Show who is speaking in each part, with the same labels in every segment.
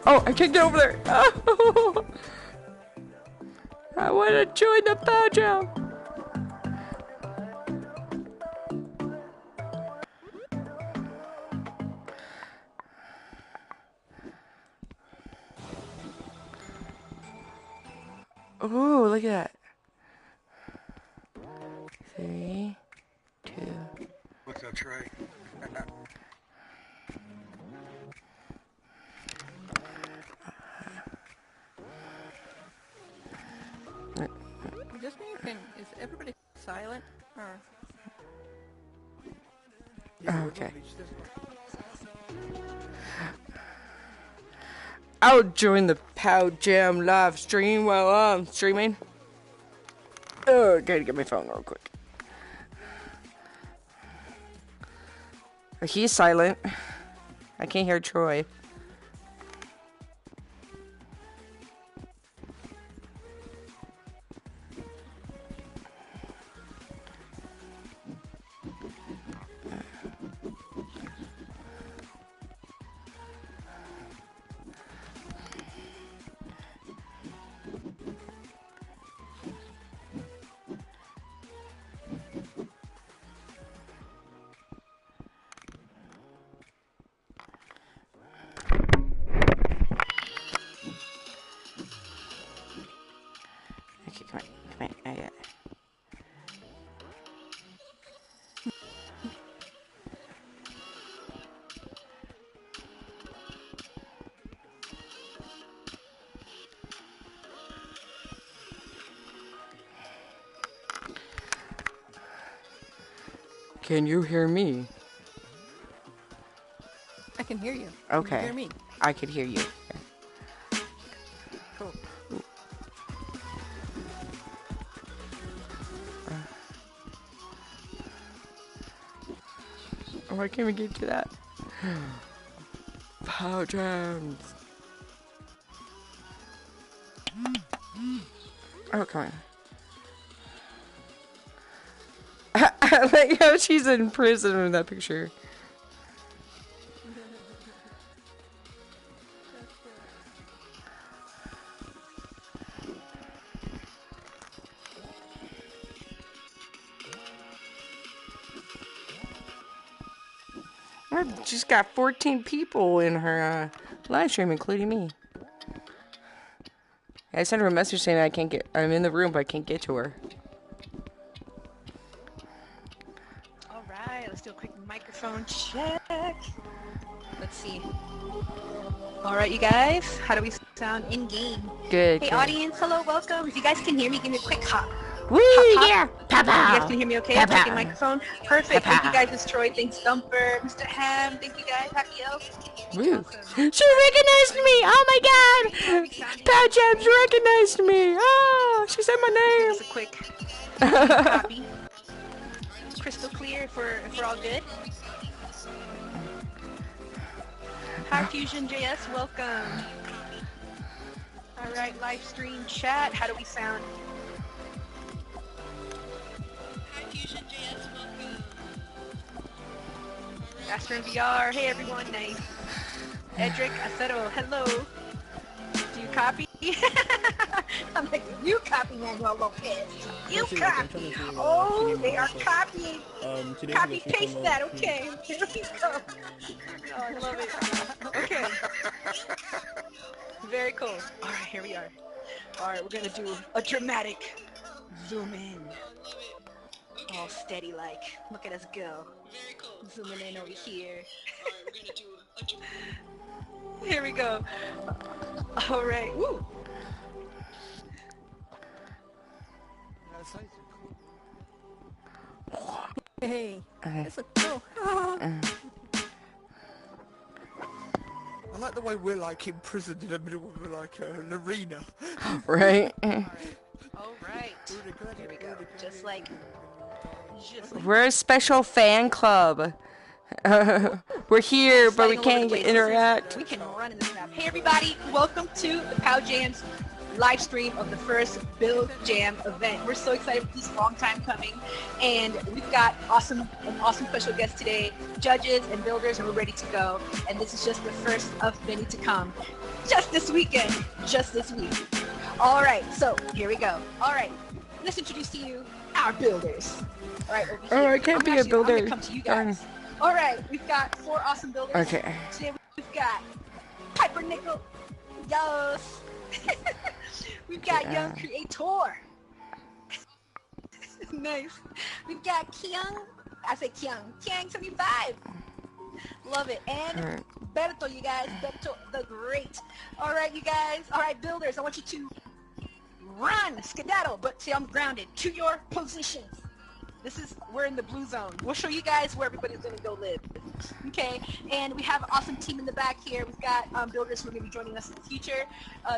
Speaker 1: Oh, I can't get over there. Oh. I want to join the Pow Jam. Oh, look at that. 3, 2.
Speaker 2: What's up, Trey?
Speaker 3: Just me, is everybody silent? Or?
Speaker 1: Okay. I'll join the Pow Jam live stream while I'm streaming. Oh, gotta get my phone real quick. He's silent. I can't hear Troy. Come on, I got it. Can you hear me?
Speaker 3: I can hear you.
Speaker 1: Okay.
Speaker 3: Can you hear me?
Speaker 1: I could hear you.
Speaker 3: Cool.
Speaker 1: Oh, I can't even get to that. Pow Jams. Oh, come on. I like how she's in prison in that picture. She's got 14 people in her live stream, including me. I sent her a message saying I'm in the room, but I can't get to her.
Speaker 3: All right, let's do a quick microphone check. Let's see. All right, you guys, how do we sound in game?
Speaker 1: Good.
Speaker 3: Hey,
Speaker 1: good.
Speaker 3: audience, hello, welcome. If you guys can hear me, give me a quick hop.
Speaker 1: Woo,
Speaker 3: Hop.
Speaker 1: yeah. Pow,
Speaker 3: You guys
Speaker 1: pow.
Speaker 3: can hear me okay?
Speaker 1: Pow,
Speaker 3: I'm checking
Speaker 1: pow.
Speaker 3: microphone. Perfect.
Speaker 1: Pow,
Speaker 3: Thank you
Speaker 1: pow.
Speaker 3: guys, Miss Troy. Thanks, Thumper. Mr. Ham. Thank you guys. HappyElf.
Speaker 1: Woo.
Speaker 3: Awesome.
Speaker 1: She recognized me. Oh my god. Pow Jams recognized me. Oh, she said my
Speaker 3: Give us
Speaker 1: name.
Speaker 3: a quick copy. Crystal clear if we're all good. Hi, Fusion JS. Welcome. All right, live stream chat. How do we sound? Astro VR, hey everyone, nice. Edric Acero, hello. Do you copy? I'm like, you copy Manuel Lopez. You copy. Oh, they are copying. Copy paste that, okay. Here we go. Oh, I love it. Okay. Very cool. All right, here we are. All right, we're gonna do a dramatic zoom in. All steady like. Look at us go. Very cool. Zooming in over here. Alright, we're gonna do a Here we go. Alright. Woo! Hey, that's a cool.
Speaker 2: I like the way we're like imprisoned in the middle of like an arena.
Speaker 1: Right?
Speaker 3: Alright. Here we go. Just like
Speaker 1: We're a special fan club. We're here, but we can't interact.
Speaker 3: We can run in this map. Hey everybody, welcome to the Pow Jams live stream of the first Build Jam event. We're so excited. This is a long time coming, and we've got an awesome special guest today, judges and builders, and we're ready to go. And this is just the first of many to come. Just this weekend. Just this week. All right, so here we go. All right, let's introduce to you our builders. All right, over here.
Speaker 1: Oh, I can't be a builder.
Speaker 3: I'm gonna come to you guys. All right, we've got 4 awesome builders.
Speaker 1: Okay.
Speaker 3: Today we've got Piper Nickel. Yes. We've got Young Creator. Nice. We've got Kyung. I say Kyung 75. Love it. And Berto, you guys. Berto the Great. All right, you guys. All right, builders. I want you to run, skedaddle, but see, I'm grounded. To your positions. We're in the blue zone. We'll show you guys where everybody's going to go live. Okay, and we have an awesome team in the back here. We've got builders who are going to be joining us in the future.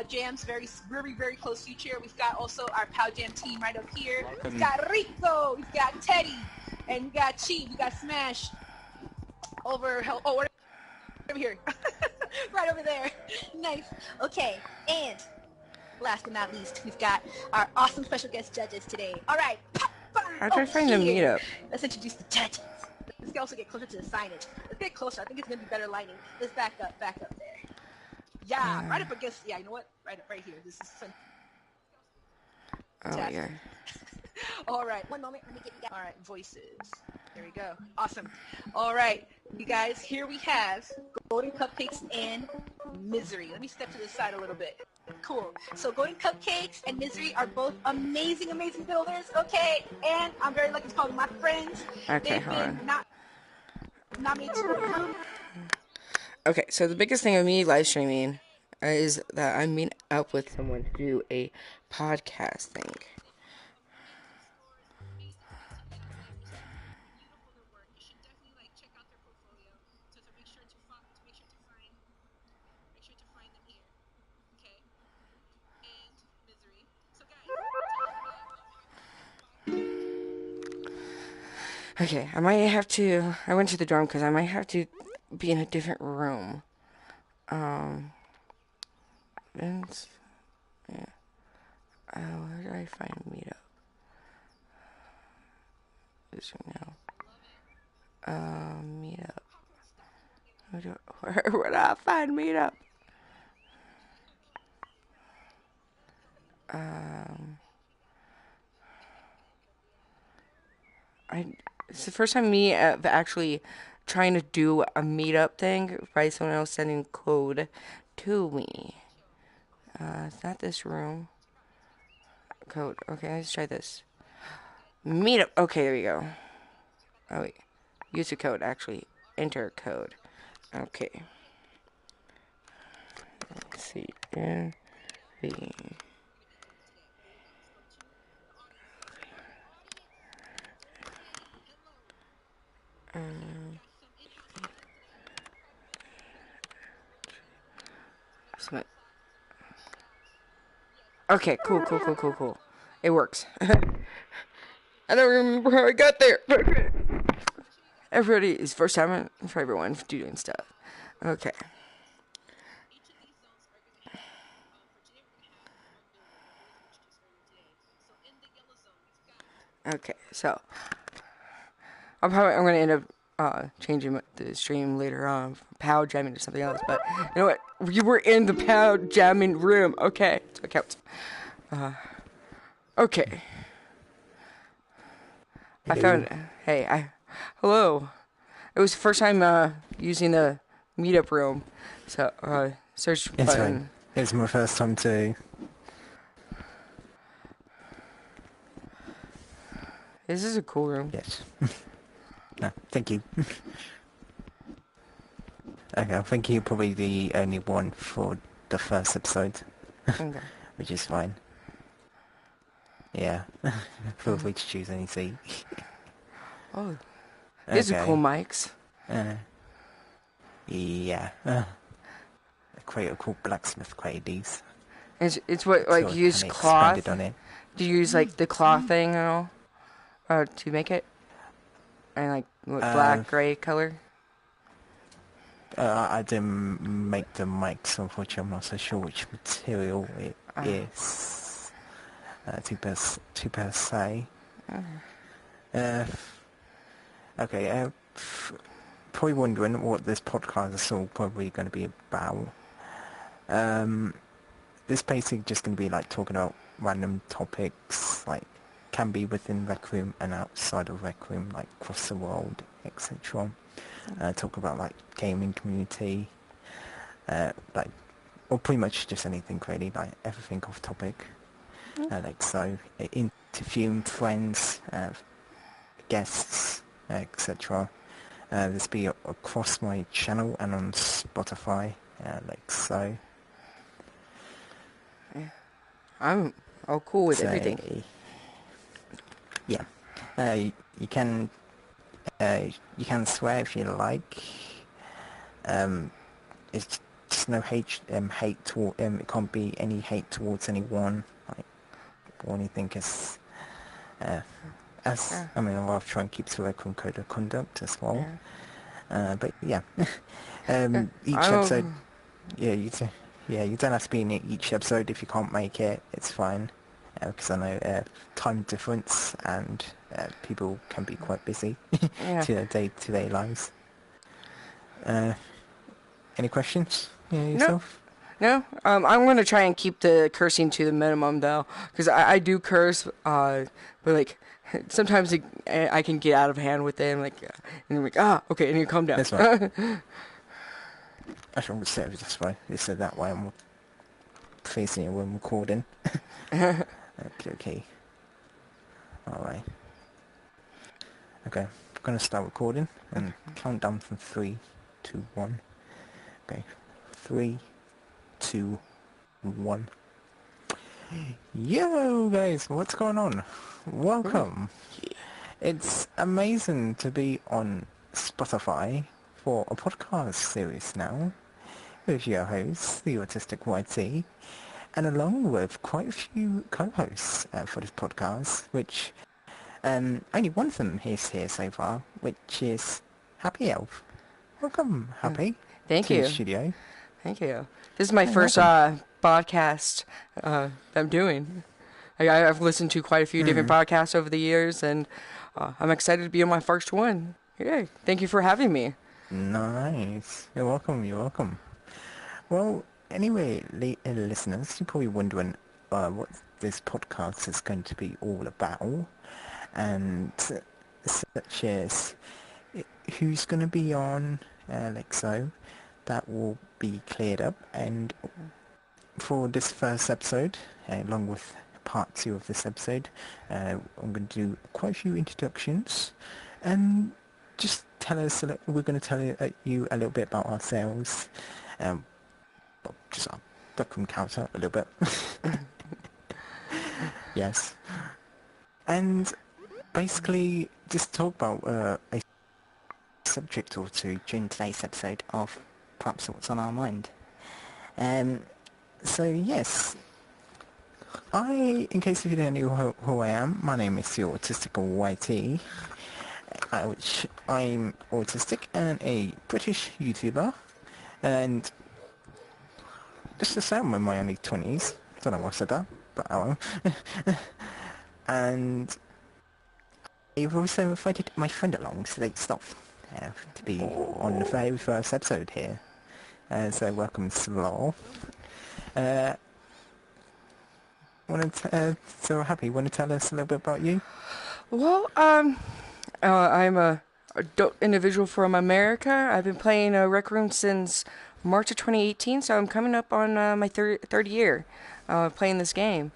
Speaker 3: Jam's very, very close future. We've got also our Pow Jam team right up here. We've got Rico. We've got Teddy. And we got Chi. We got Smash. Over here. Right over there. Nice. Okay, and last but not least, we've got our awesome special guest judges today. All right.
Speaker 1: How do I find the meetup?
Speaker 3: Let's introduce the judges. Let's also get closer to the signage. Let's get closer. I think it's going to be better lighting. Let's back up there. Yeah, right up against, you know what? Right here. This is fun.
Speaker 1: Oh, yeah.
Speaker 3: All right, one moment. Let me get you guys. All right, voices. There we go. Awesome. All right, you guys, here we have Golden Cupcakes and Misery. Let me step to the side a little bit. Cool. So Golden Cupcakes and Misery are both amazing builders, okay? And I'm very lucky to call them my friends.
Speaker 1: Okay,
Speaker 3: They've
Speaker 1: hold on.
Speaker 3: been nominated to RecRoom.
Speaker 1: Okay, so the biggest thing of me live streaming is that I meet up with someone to do a podcast thing. Okay, I went to the dorm because I might have to be in a different room. Vince, yeah. Where do I find meetup? This room now. Meetup. Where do I find meetup? It's the first time me actually trying to do a meetup thing by someone else sending code to me. It's not this room. Code. Okay, let's try this. Meetup. Okay, there we go. Oh, wait. Use a code, actually. Enter code. Okay. Let's see. Okay, cool. It works. I don't remember how I got there. Everybody is first time for everyone doing stuff. Okay. Okay, so I'm gonna end up changing the stream later on from Pow Jamming to something else, but you know what? You were in the Pow Jamming room. Okay, so it counts. Okay. I found. Hello. It was the first time using the meetup room, so search button.
Speaker 2: It's my first time too.
Speaker 1: This is a cool room.
Speaker 2: Yes. No, thank you. Okay, I think you're probably the only one for the first episode.
Speaker 1: Okay.
Speaker 2: Which is fine. Yeah. Feel free to choose any seat.
Speaker 1: Oh. These are cool mics.
Speaker 2: Yeah. Quite a cool blacksmith created these.
Speaker 1: It's what, like,
Speaker 2: So
Speaker 1: you use
Speaker 2: kinda
Speaker 1: cloth?
Speaker 2: expanded on it.
Speaker 1: Do you use, like, the cloth thing and all? To make it? And, like, what, black, gray color?
Speaker 2: I didn't make the mics, unfortunately. I'm not so sure which material it is. To per se. Okay, probably wondering what this podcast is all probably going to be about. This basically just going to be like talking about random topics, like can be within RecRoom and outside of RecRoom, like across the world, etc. Talk about like gaming community, like, or pretty much just anything really, like everything off topic. Like so, interviewing friends, guests, etc. This be across my channel and on Spotify, like so.
Speaker 1: I'm all cool with everything.
Speaker 2: Yeah. You can swear if you like. It's just no hate toward it can't be any hate towards anyone, like, or anything, I mean, I'll try and keep to a code of conduct as well. But yeah, each episode, you don't have to be in each episode if you can't make it. It's fine, because I know time difference and people can be quite busy to their day-to-day lives. Any questions? Yeah, yourself?
Speaker 1: No, I'm gonna try and keep the cursing to the minimum though, because I do curse, but like sometimes I can get out of hand with it, and and I'm like, okay, and you calm down.
Speaker 2: That's right. I should say it this way. You said that way. I'm facing it when recording. Okay. All right. Okay, I'm gonna start recording and count down from 3, 2, 1. Okay, 3, 2, 1. Yo guys, what's going on? Welcome. It's amazing to be on Spotify for a podcast series now with your host, the Autistic YT, and along with quite a few co-hosts for this podcast, which only one of them is here so far, which is Happy Elf. Welcome, Happy.
Speaker 1: Thank
Speaker 2: to
Speaker 1: you.
Speaker 2: the studio.
Speaker 1: Thank you. This is my first podcast I'm doing. I've listened to quite a few different podcasts over the years, and I'm excited to be on my first one. Yay. Thank you for having me.
Speaker 2: Nice. You're welcome, you're welcome. Well, anyway, listeners, you're probably wondering what this podcast is going to be all about, and such as who's going to be on, like so. That will be cleared up, and for this first episode, along with part 2 of this episode, I'm going to do quite a few introductions, and just we're going to tell you a little bit about ourselves, just our background counter a little bit. Yes, and basically just talk about a subject or two during today's episode of perhaps what's on our mind. So yes, in case if you don't know who I am, my name is the Autistic YT, which I'm autistic and a British YouTuber, and just to say I'm in my early 20s, don't know why I said that, but oh well. And I've also invited my friend along, so they stop to be on the very first episode here. So welcome, Slaw. So Happy, want to tell us a little bit about you?
Speaker 1: Well, I'm a adult individual from America. I've been playing RecRoom since March of 2018, so I'm coming up on my third year playing this game,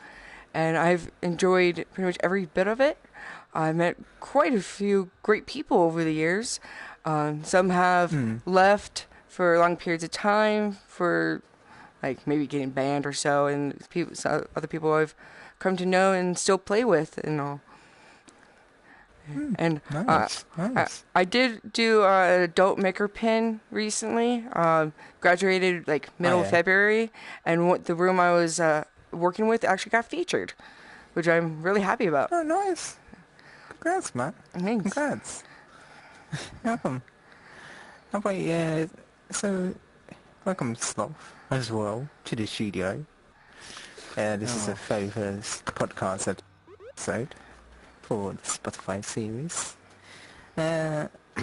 Speaker 1: and I've enjoyed pretty much every bit of it. I met quite a few great people over the years. Some have left for long periods of time, for like maybe getting banned or so, and other people I've come to know and still play with and all. And
Speaker 2: nice.
Speaker 1: I did do an adult maker pin recently. Graduated like middle of February, and the room I was working with actually got featured, which I'm really happy about.
Speaker 2: Oh, nice. Congrats, man.
Speaker 1: Thanks.
Speaker 2: Congrats. Welcome. How about so welcome, Sloth, as well, to the studio. This is the very first podcast episode for the Spotify series.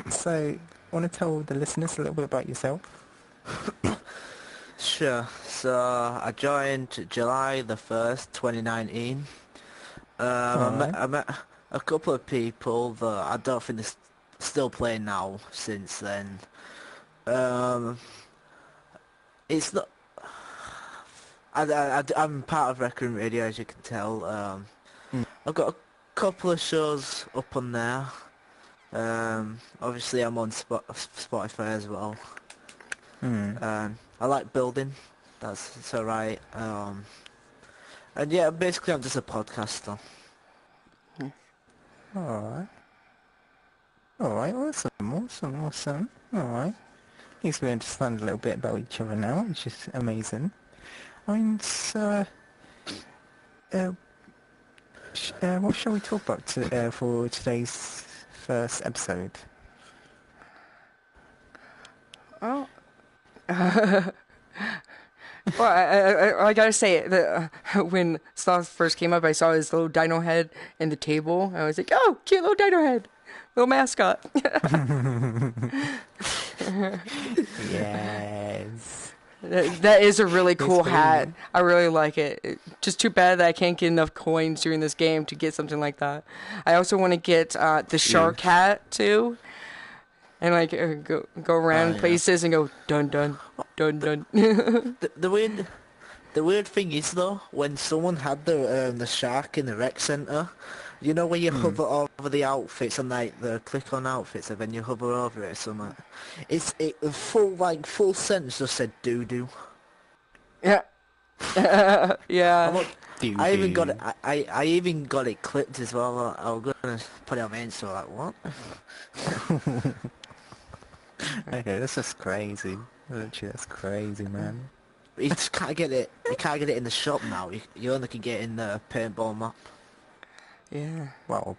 Speaker 2: So, want to tell the listeners a little bit about yourself?
Speaker 4: Sure. So I joined July the 1st, 2019.
Speaker 2: Alright.
Speaker 4: I met a couple of people that I don't think they're still playing now since then. Um, it's not... I'm part of RecRoom Radio, as you can tell.
Speaker 2: Mm.
Speaker 4: I've got a couple of shows up on there. Obviously I'm on Spotify as well. I like building. It's alright. And yeah, basically I'm just a podcaster.
Speaker 2: Alright. Alright, awesome. Alright. At least we understand a little bit about each other now, which is amazing. I mean, so... what shall we talk about for today's first episode?
Speaker 1: Oh. Well, I gotta say that when Sloth first came up, I saw his little dino head in the table. I was like, "Oh, cute little dino head, little mascot."
Speaker 2: Yes.
Speaker 1: That is a really cool
Speaker 2: It's
Speaker 1: hat.
Speaker 2: really-
Speaker 1: I really like it. Just too bad that I can't get enough coins during this game to get something like that. I also want to get the shark hat too, and like go around
Speaker 4: yeah.
Speaker 1: places and go dun dun dun dun.
Speaker 4: The weird thing is though, when someone had the shark in the rec center, you know when you hover over the outfits and like the click on outfits and then you hover over it or something, the full sentence just said doo doo.
Speaker 1: Yeah. Yeah.
Speaker 4: I even got it. I even got it clipped as well. I was gonna put it on my Insta. Like what?
Speaker 2: Okay, that's just crazy. Literally, that's crazy, man.
Speaker 4: You just can't get it. You can't get it in the shop now. You only can get it in the paintball map.
Speaker 1: Yeah.
Speaker 2: Well,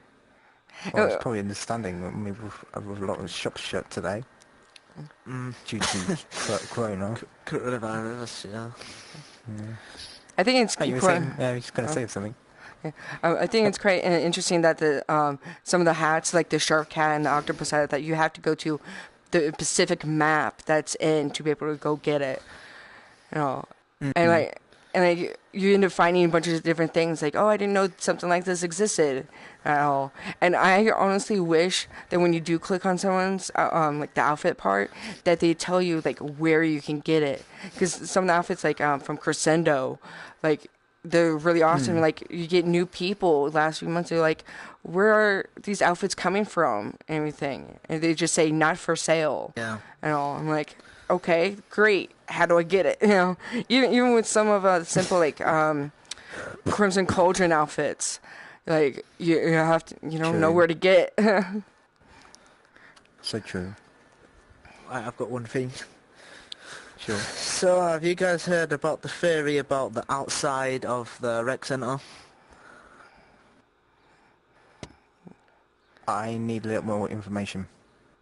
Speaker 2: it's probably understanding that maybe with a lot of shops shut today due to Corona.
Speaker 4: Coronavirus, yeah.
Speaker 1: I think it's
Speaker 2: Oh, you were saying, you're just gonna say something.
Speaker 1: I think it's quite interesting that the some of the hats, like the shark hat and the octopus hat, that you have to go to the specific map that's in to be able to go get it. You know, and you end up finding a bunch of different things. Like, oh, I didn't know something like this existed at all. And I honestly wish that when you do click on someone's like the outfit part, that they tell you like where you can get it, because some of the outfits like from Crescendo, like they're really awesome. Like you get new people last few months. They're like, where are these outfits coming from? And everything, and they just say not for sale.
Speaker 4: Yeah.
Speaker 1: And all. I'm like, okay, great. How do I get it? You know, even with some of the simple like Crimson Cauldron outfits, like you have to know where to get.
Speaker 2: So true.
Speaker 4: I've got one thing.
Speaker 2: Sure.
Speaker 4: So, have you guys heard about the theory about the outside of the rec center?
Speaker 2: I need a little more information.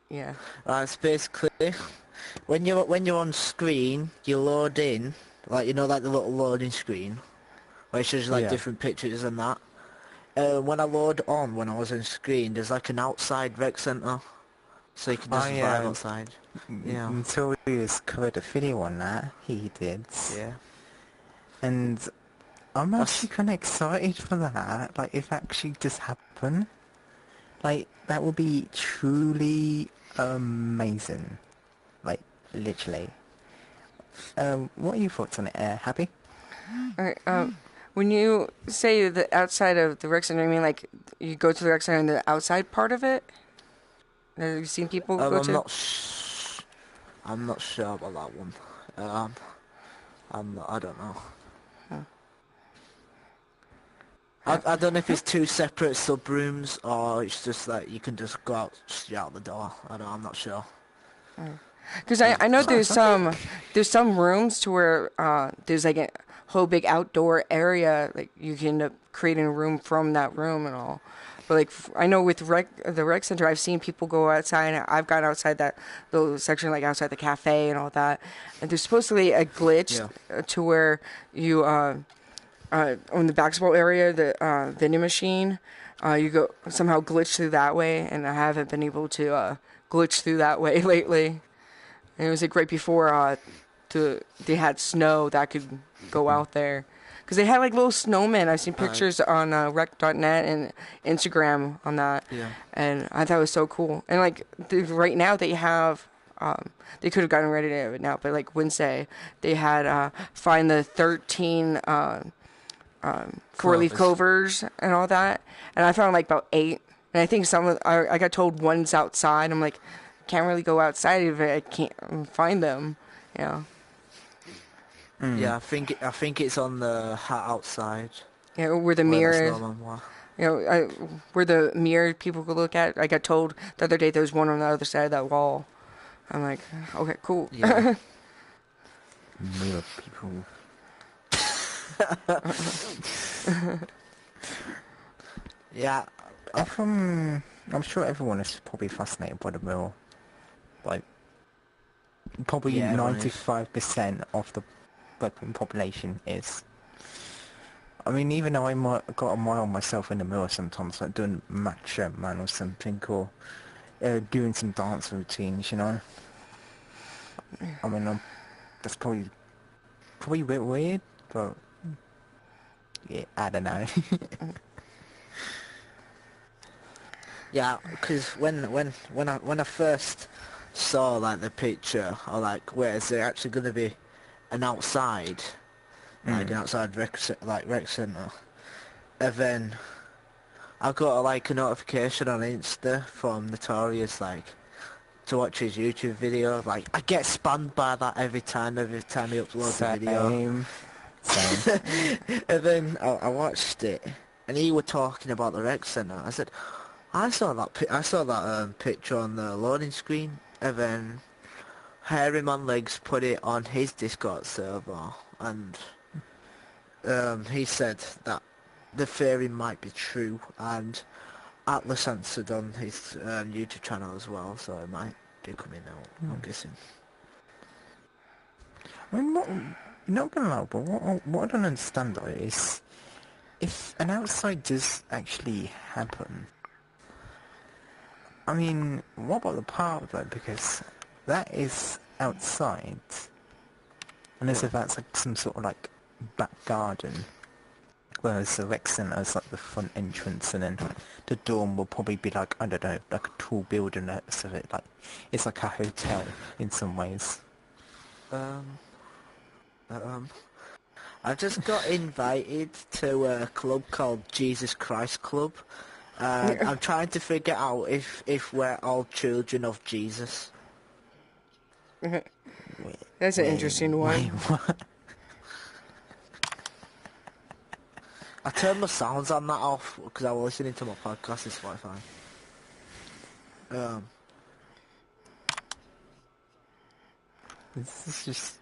Speaker 1: Yeah.
Speaker 4: It's basically when you're on screen, you load in, like like the little loading screen, where it shows you like different pictures and that. When I load on, when I was on screen, there's like an outside rec center, so you can just drive outside. Yeah.
Speaker 2: Until he has covered a video on that, he did.
Speaker 4: Yeah.
Speaker 2: And I'm actually kind of excited for that. Like, if that actually just happened, like, that would be truly amazing. Like, literally. What are your thoughts on it, Happy?
Speaker 1: All right, when you say the outside of the rec center, you mean like you go to the rec center and the outside part of it? Have you seen people go to?
Speaker 4: I'm not sure about that one. I don't know. I don't know if it's two separate sub rooms or it's just like you can just go out straight out the door. I'm not sure.
Speaker 1: Because I know there's some rooms to where there's like a whole big outdoor area, like you can end up creating a room from that room and all. But like I know with the rec center, I've seen people go outside. I've gone outside that little section, like outside the cafe and all that. And there's supposedly a glitch to where you on the basketball area, the vending machine, you go somehow glitch through that way, and I haven't been able to glitch through that way lately. And it was like right before they had snow that could go out there. Because they had like little snowmen. I've seen pictures on rec.net and Instagram on that.
Speaker 4: Yeah.
Speaker 1: And I thought it was so cool. And like right now they have, they could have gotten rid of it now, but like Wednesday, they had find the 13 four-leaf clovers and all that. And I found like about 8. And I think I got told one's outside. I'm like, can't really go outside if I can't find them. Yeah.
Speaker 4: Yeah, I think it's on the hat outside.
Speaker 1: Yeah, where the mirror, where the mirror people could look at. I got told the other day there was one on the other side of that wall. I'm like, okay, cool.
Speaker 4: Yeah.
Speaker 2: Mirror people.
Speaker 4: Yeah.
Speaker 2: I'm sure everyone is probably fascinated by the mirror. Like, probably 95% of the population is. I mean, even though I might got a mile myself in the mirror sometimes, like doing matcha man or something, or doing some dance routines, you know. I mean, that's probably a bit weird, but yeah, I don't know.
Speaker 4: Yeah, because when I first saw like the picture, or like, where is there actually going to be an outside, like an outside rec centre, and then I got like a notification on Insta from Notorious, like, to watch his YouTube video. Like, I get spammed by that every time he uploads a video. Same. And then I watched it, and he was talking about the rec centre. I said, I saw that picture on the loading screen, and then Hairy Man Legs put it on his Discord server, and he said that the theory might be true, and Atlas answered on his YouTube channel as well, so it might be coming out, I'm guessing.
Speaker 2: I mean, not gonna lie, but what I don't understand though is, if an outside does actually happen, I mean, what about the park though? Because that is outside, unless if that's like some sort of like back garden, whereas the rec centre is like the front entrance, and then the dorm will probably be like, I don't know, like a tall building next to it, like it's like a hotel in some ways.
Speaker 4: I just got invited to a club called Jesus Christ Club. I'm trying to figure out if we're all children of Jesus.
Speaker 1: That's an interesting one.
Speaker 2: Wait, what?
Speaker 4: I turned my sounds on that off because I was listening to my podcast on Spotify.
Speaker 2: This is just...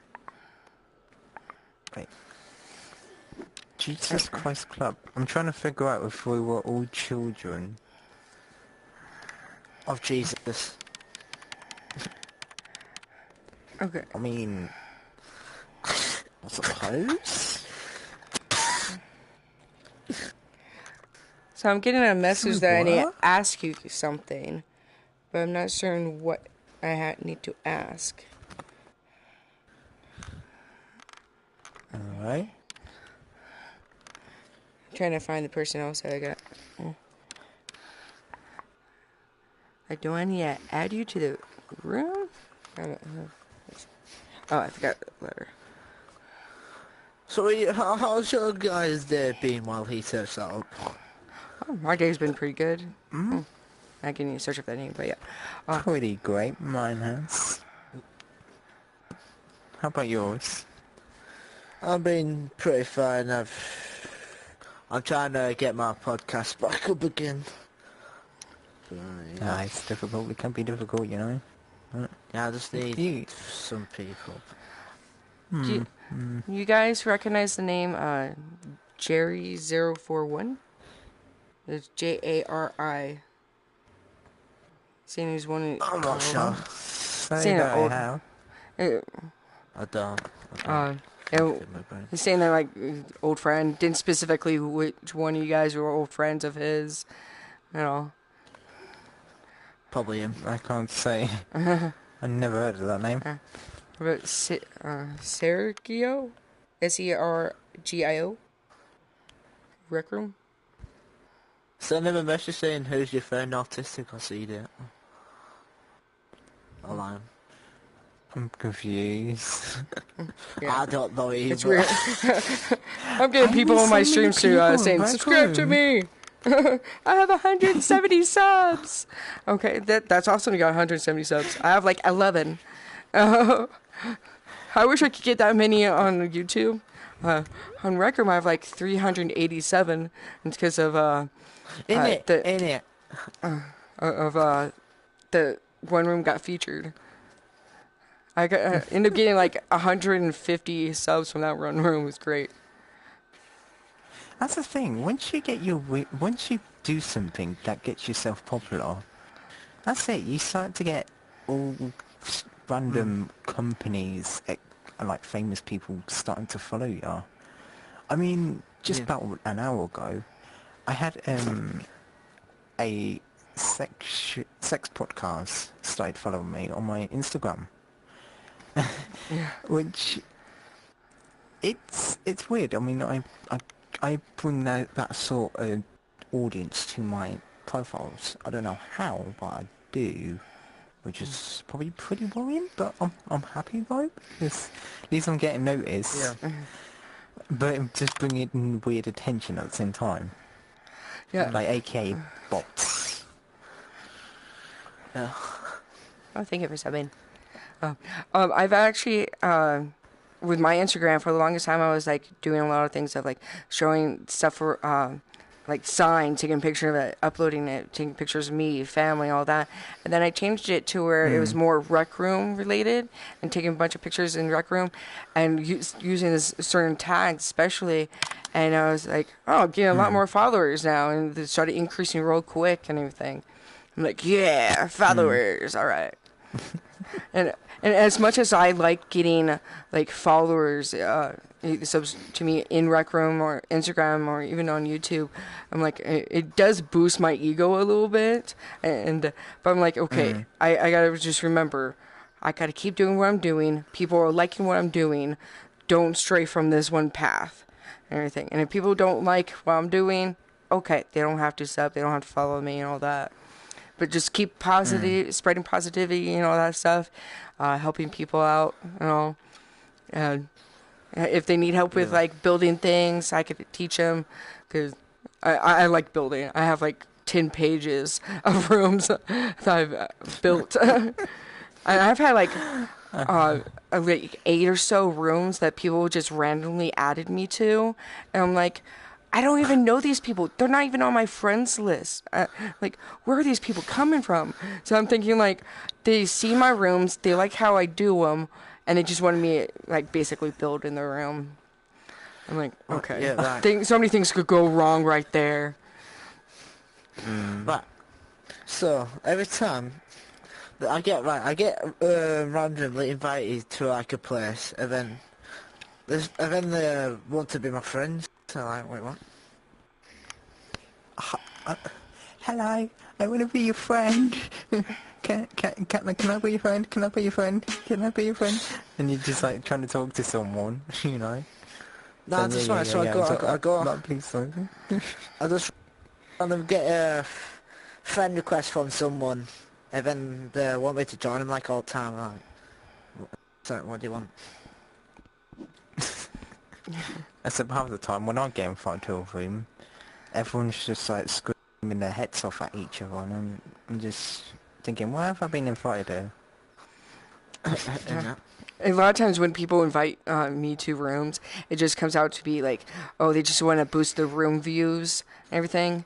Speaker 2: Wait. Jesus Christ Club. I'm trying to figure out if we were all children
Speaker 4: of Jesus.
Speaker 1: Okay.
Speaker 2: I mean, I suppose.
Speaker 1: So I'm getting a message
Speaker 2: So
Speaker 1: that I need to
Speaker 2: what?
Speaker 1: ask you something, but I'm not certain what I need to ask.
Speaker 2: Alright.
Speaker 1: I'm trying to find the person else that I got. Like, do I need to add you to the room? Oh, I forgot the letter.
Speaker 4: So how's your guys' day been while he searched that up?
Speaker 1: Oh, my day's been pretty good. I can even search up that name, but yeah.
Speaker 2: Pretty great, mine has. How about yours?
Speaker 4: I've been pretty fine. I'm trying to get my podcast back up again.
Speaker 2: Yeah, it's difficult. It can be difficult, you know.
Speaker 4: Yeah, I just need some people.
Speaker 1: Do you guys recognize the name Jerry041? It's Jari. Saying he's one.
Speaker 4: I'm not sure.
Speaker 2: Say that
Speaker 1: old.
Speaker 2: how.
Speaker 4: I don't.
Speaker 1: He's saying that like old friend. Didn't specifically which one of you guys were old friends of his. You know.
Speaker 4: Probably him.
Speaker 2: I can't say. I never heard of that name.
Speaker 1: What about Sergio? Sergio? RecRoom?
Speaker 4: Send him a message saying, who's your friend autistic? I'll see it. I'll lie him.
Speaker 2: I'm confused.
Speaker 1: Yeah.
Speaker 4: I don't know either.
Speaker 1: It's weird. I'm getting people on my streams to saying, subscribe to me! I have 170 subs! Okay, that's awesome you got 170 subs. I have like 11. I wish I could get that many on YouTube. On RecRoom I have like 387. It's because of the one room got featured. I ended up getting like 150 subs from that one room. It was great.
Speaker 2: That's the thing. Once you do something that gets yourself popular, that's it. You start to get all random companies, like famous people, starting to follow you. I mean, just about an hour ago, I had a sex podcast started following me on my Instagram. Which it's weird. I mean, I bring that sort of audience to my profiles. I don't know how, but I do, which is probably pretty worrying. But I'm happy though, because at least I'm getting noticed.
Speaker 4: Yeah.
Speaker 2: But I'm just bringing in weird attention at the same time.
Speaker 1: Yeah.
Speaker 2: Like AKA bots.
Speaker 4: Yeah.
Speaker 1: Oh, thank you for subbing. I've actually, with my Instagram, for the longest time, I was like doing a lot of things of like showing stuff for, like signs, taking a picture of it, uploading it, taking pictures of me, family, all that. And then I changed it to where it was more RecRoom related, and taking a bunch of pictures in RecRoom and using this certain tags especially. And I was like, oh, I'm getting a lot more followers now, and they started increasing real quick and everything. I'm like, yeah, followers, all right. And as much as I like getting like followers, subs to me in RecRoom or Instagram or even on YouTube, I'm like, it does boost my ego a little bit. But I'm like, okay, I gotta just remember, I gotta keep doing what I'm doing. People are liking what I'm doing. Don't stray from this one path and everything. And if people don't like what I'm doing, okay, they don't have to sub, they don't have to follow me and all that. But just keep positive, spreading positivity and all that stuff, helping people out, you know. And if they need help with like building things, I could teach them, because I like building. I have like 10 pages of rooms that I've built. And I've had like 8 or so rooms that people just randomly added me to, and I'm like, I don't even know these people. They're not even on my friends list. Like, where are these people coming from? So I'm thinking, like, they see my rooms, they like how I do them, and they just wanted me, like, basically build in their room. I'm like, okay.
Speaker 4: Yeah, right.
Speaker 1: So many things could go wrong right there.
Speaker 4: Right. So, every time that I get randomly invited to, like, a place, and then they want to be my friends. So like, wait, what?
Speaker 2: Hello, I want to be your friend. Can I be your friend? Can I be your friend? Can I be your friend? And you're just like trying to talk to someone, you know.
Speaker 4: No, that's right. So I go.
Speaker 2: No, please, sorry.
Speaker 4: I just random get a friend request from someone, and then they want me to join them like all the time. Like, so what do you want?
Speaker 2: Except half the time when I get invited to a room, everyone's just like screaming their heads off at each other, and I'm just thinking, why have I been invited here?
Speaker 1: A lot of times when people invite me to rooms, it just comes out to be like, oh, they just want to boost the room views and everything.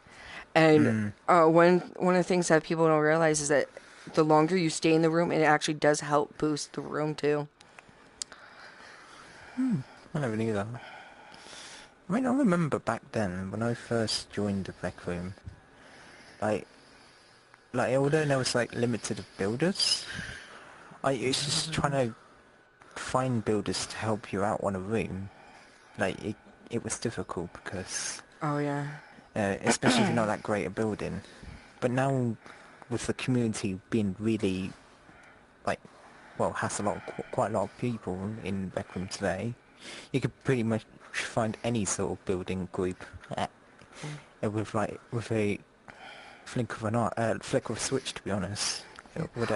Speaker 1: And one of the things that people don't realize is that the longer you stay in the room, it actually does help boost the room too.
Speaker 2: I never knew that. I mean, I remember back then when I first joined the RecRoom, like although there was like limited builders, I was just trying to find builders to help you out on a room. Like it was difficult because
Speaker 1: Oh yeah.
Speaker 2: especially if you're not that great at building. But now with the community being really like well, has a lot, quite a lot of people in RecRoom today. You could pretty much find any sort of building group with a flick of a switch, to be honest.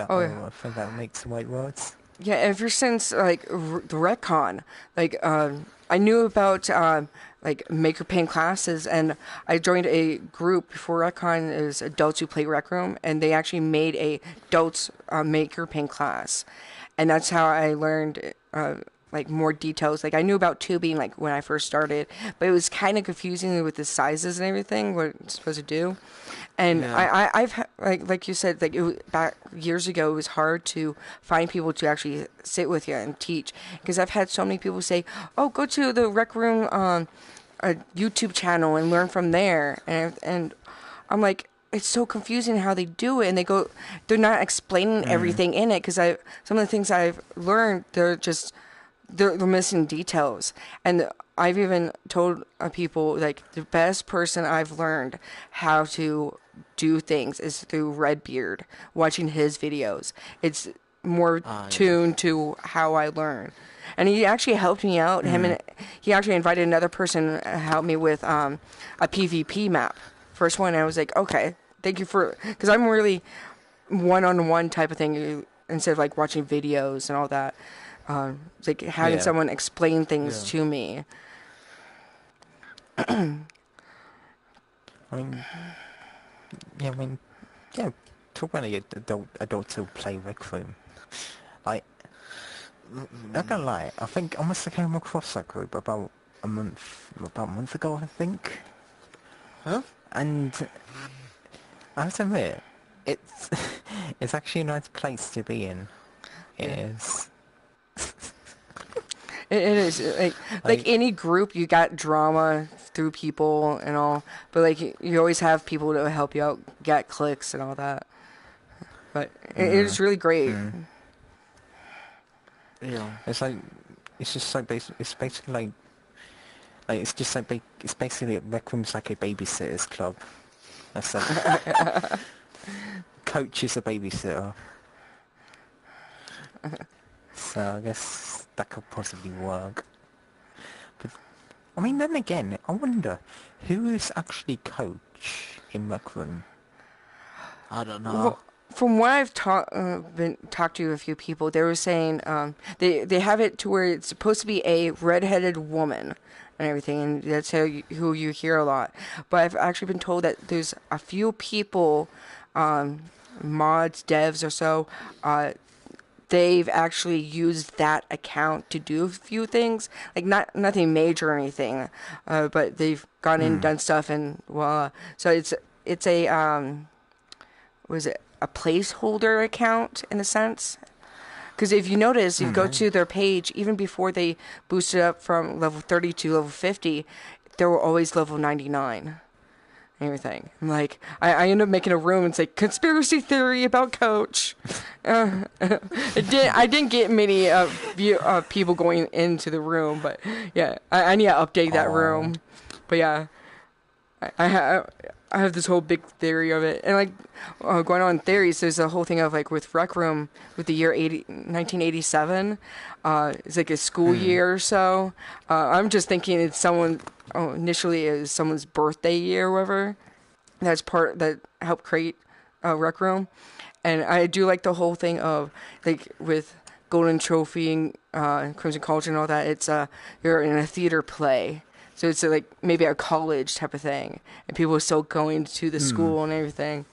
Speaker 1: Oh yeah.
Speaker 2: I think that makes the right words.
Speaker 1: Yeah, ever since like the RecCon, like I knew about like maker paint classes, and I joined a group before RecCon. Is adults who play RecRoom, and they actually made a adults maker paint class, and that's how I learned like more details. Like I knew about tubing like when I first started, but it was kind of confusing with the sizes and everything, what it's supposed to do. And
Speaker 4: Yeah.
Speaker 1: I've like you said, like back years ago, it was hard to find people to actually sit with you and teach, because I've had so many people say, "Oh, go to the Rec Room a YouTube channel and learn from there," and I'm like, it's so confusing how they do it, and they're not explaining everything in it, because some of the things I've learned, they're missing details. And I've even told people, like, the best person I've learned how to do things is through Redbeard, watching his videos. It's more
Speaker 4: Yeah.
Speaker 1: tuned to how I learn. And he actually helped me out. He actually invited another person to help me with a PvP map. First one, I was like, okay, thank you for, because I'm really one-on-one type of thing instead of like watching videos and all that. Like having
Speaker 2: Yeah.
Speaker 1: someone explain things
Speaker 4: Yeah.
Speaker 1: to me.
Speaker 2: I mean, yeah, talk about the adults who play RecRoom. Like, not gonna lie, I think I must have came across that group about a month ago, I think.
Speaker 4: Huh?
Speaker 2: And I have to admit, it's it's actually a nice place to be in. It is.
Speaker 1: It is like
Speaker 2: Like,
Speaker 1: any group, you got drama through people and all, but like you always have people to help you out, get clicks and all that. But it is really great.
Speaker 4: Yeah.
Speaker 2: it's like, it's just like it's basically like it's just like it's basically RecRoom's like a babysitter's club. That's like coach is a babysitter. So I guess that could possibly work. But I mean, then again, I wonder who is actually coach in RecRoom.
Speaker 4: I don't know.
Speaker 1: Well, from what I've talked to a few people, they were saying they have it to where it's supposed to be a redheaded woman and everything, and that's who you hear a lot. But I've actually been told that there's a few people, mods, devs or so, they've actually used that account to do a few things, like nothing major or anything, but they've gone in and done stuff, and well, so it's a was it a placeholder account in a sense? Because if you notice, you go to their page, even before they boosted up from level 30 to level 50, they were always level 99. And everything. I'm like, I end up making a room and say, conspiracy theory about Coach. I didn't get many people going into the room, but yeah, I need to update that room. But yeah, I have this whole big theory of it, and like going on theories, there's a whole thing of like with RecRoom with the year 1987. It's like a school year or so. I'm just thinking it's initially it was someone's birthday year or whatever. That's part that helped create RecRoom, and I do like the whole thing of like with Golden Trophy and Crimson College and all that. It's you're in a theater play. So it's like maybe a college type of thing, and people are still going to the school and everything.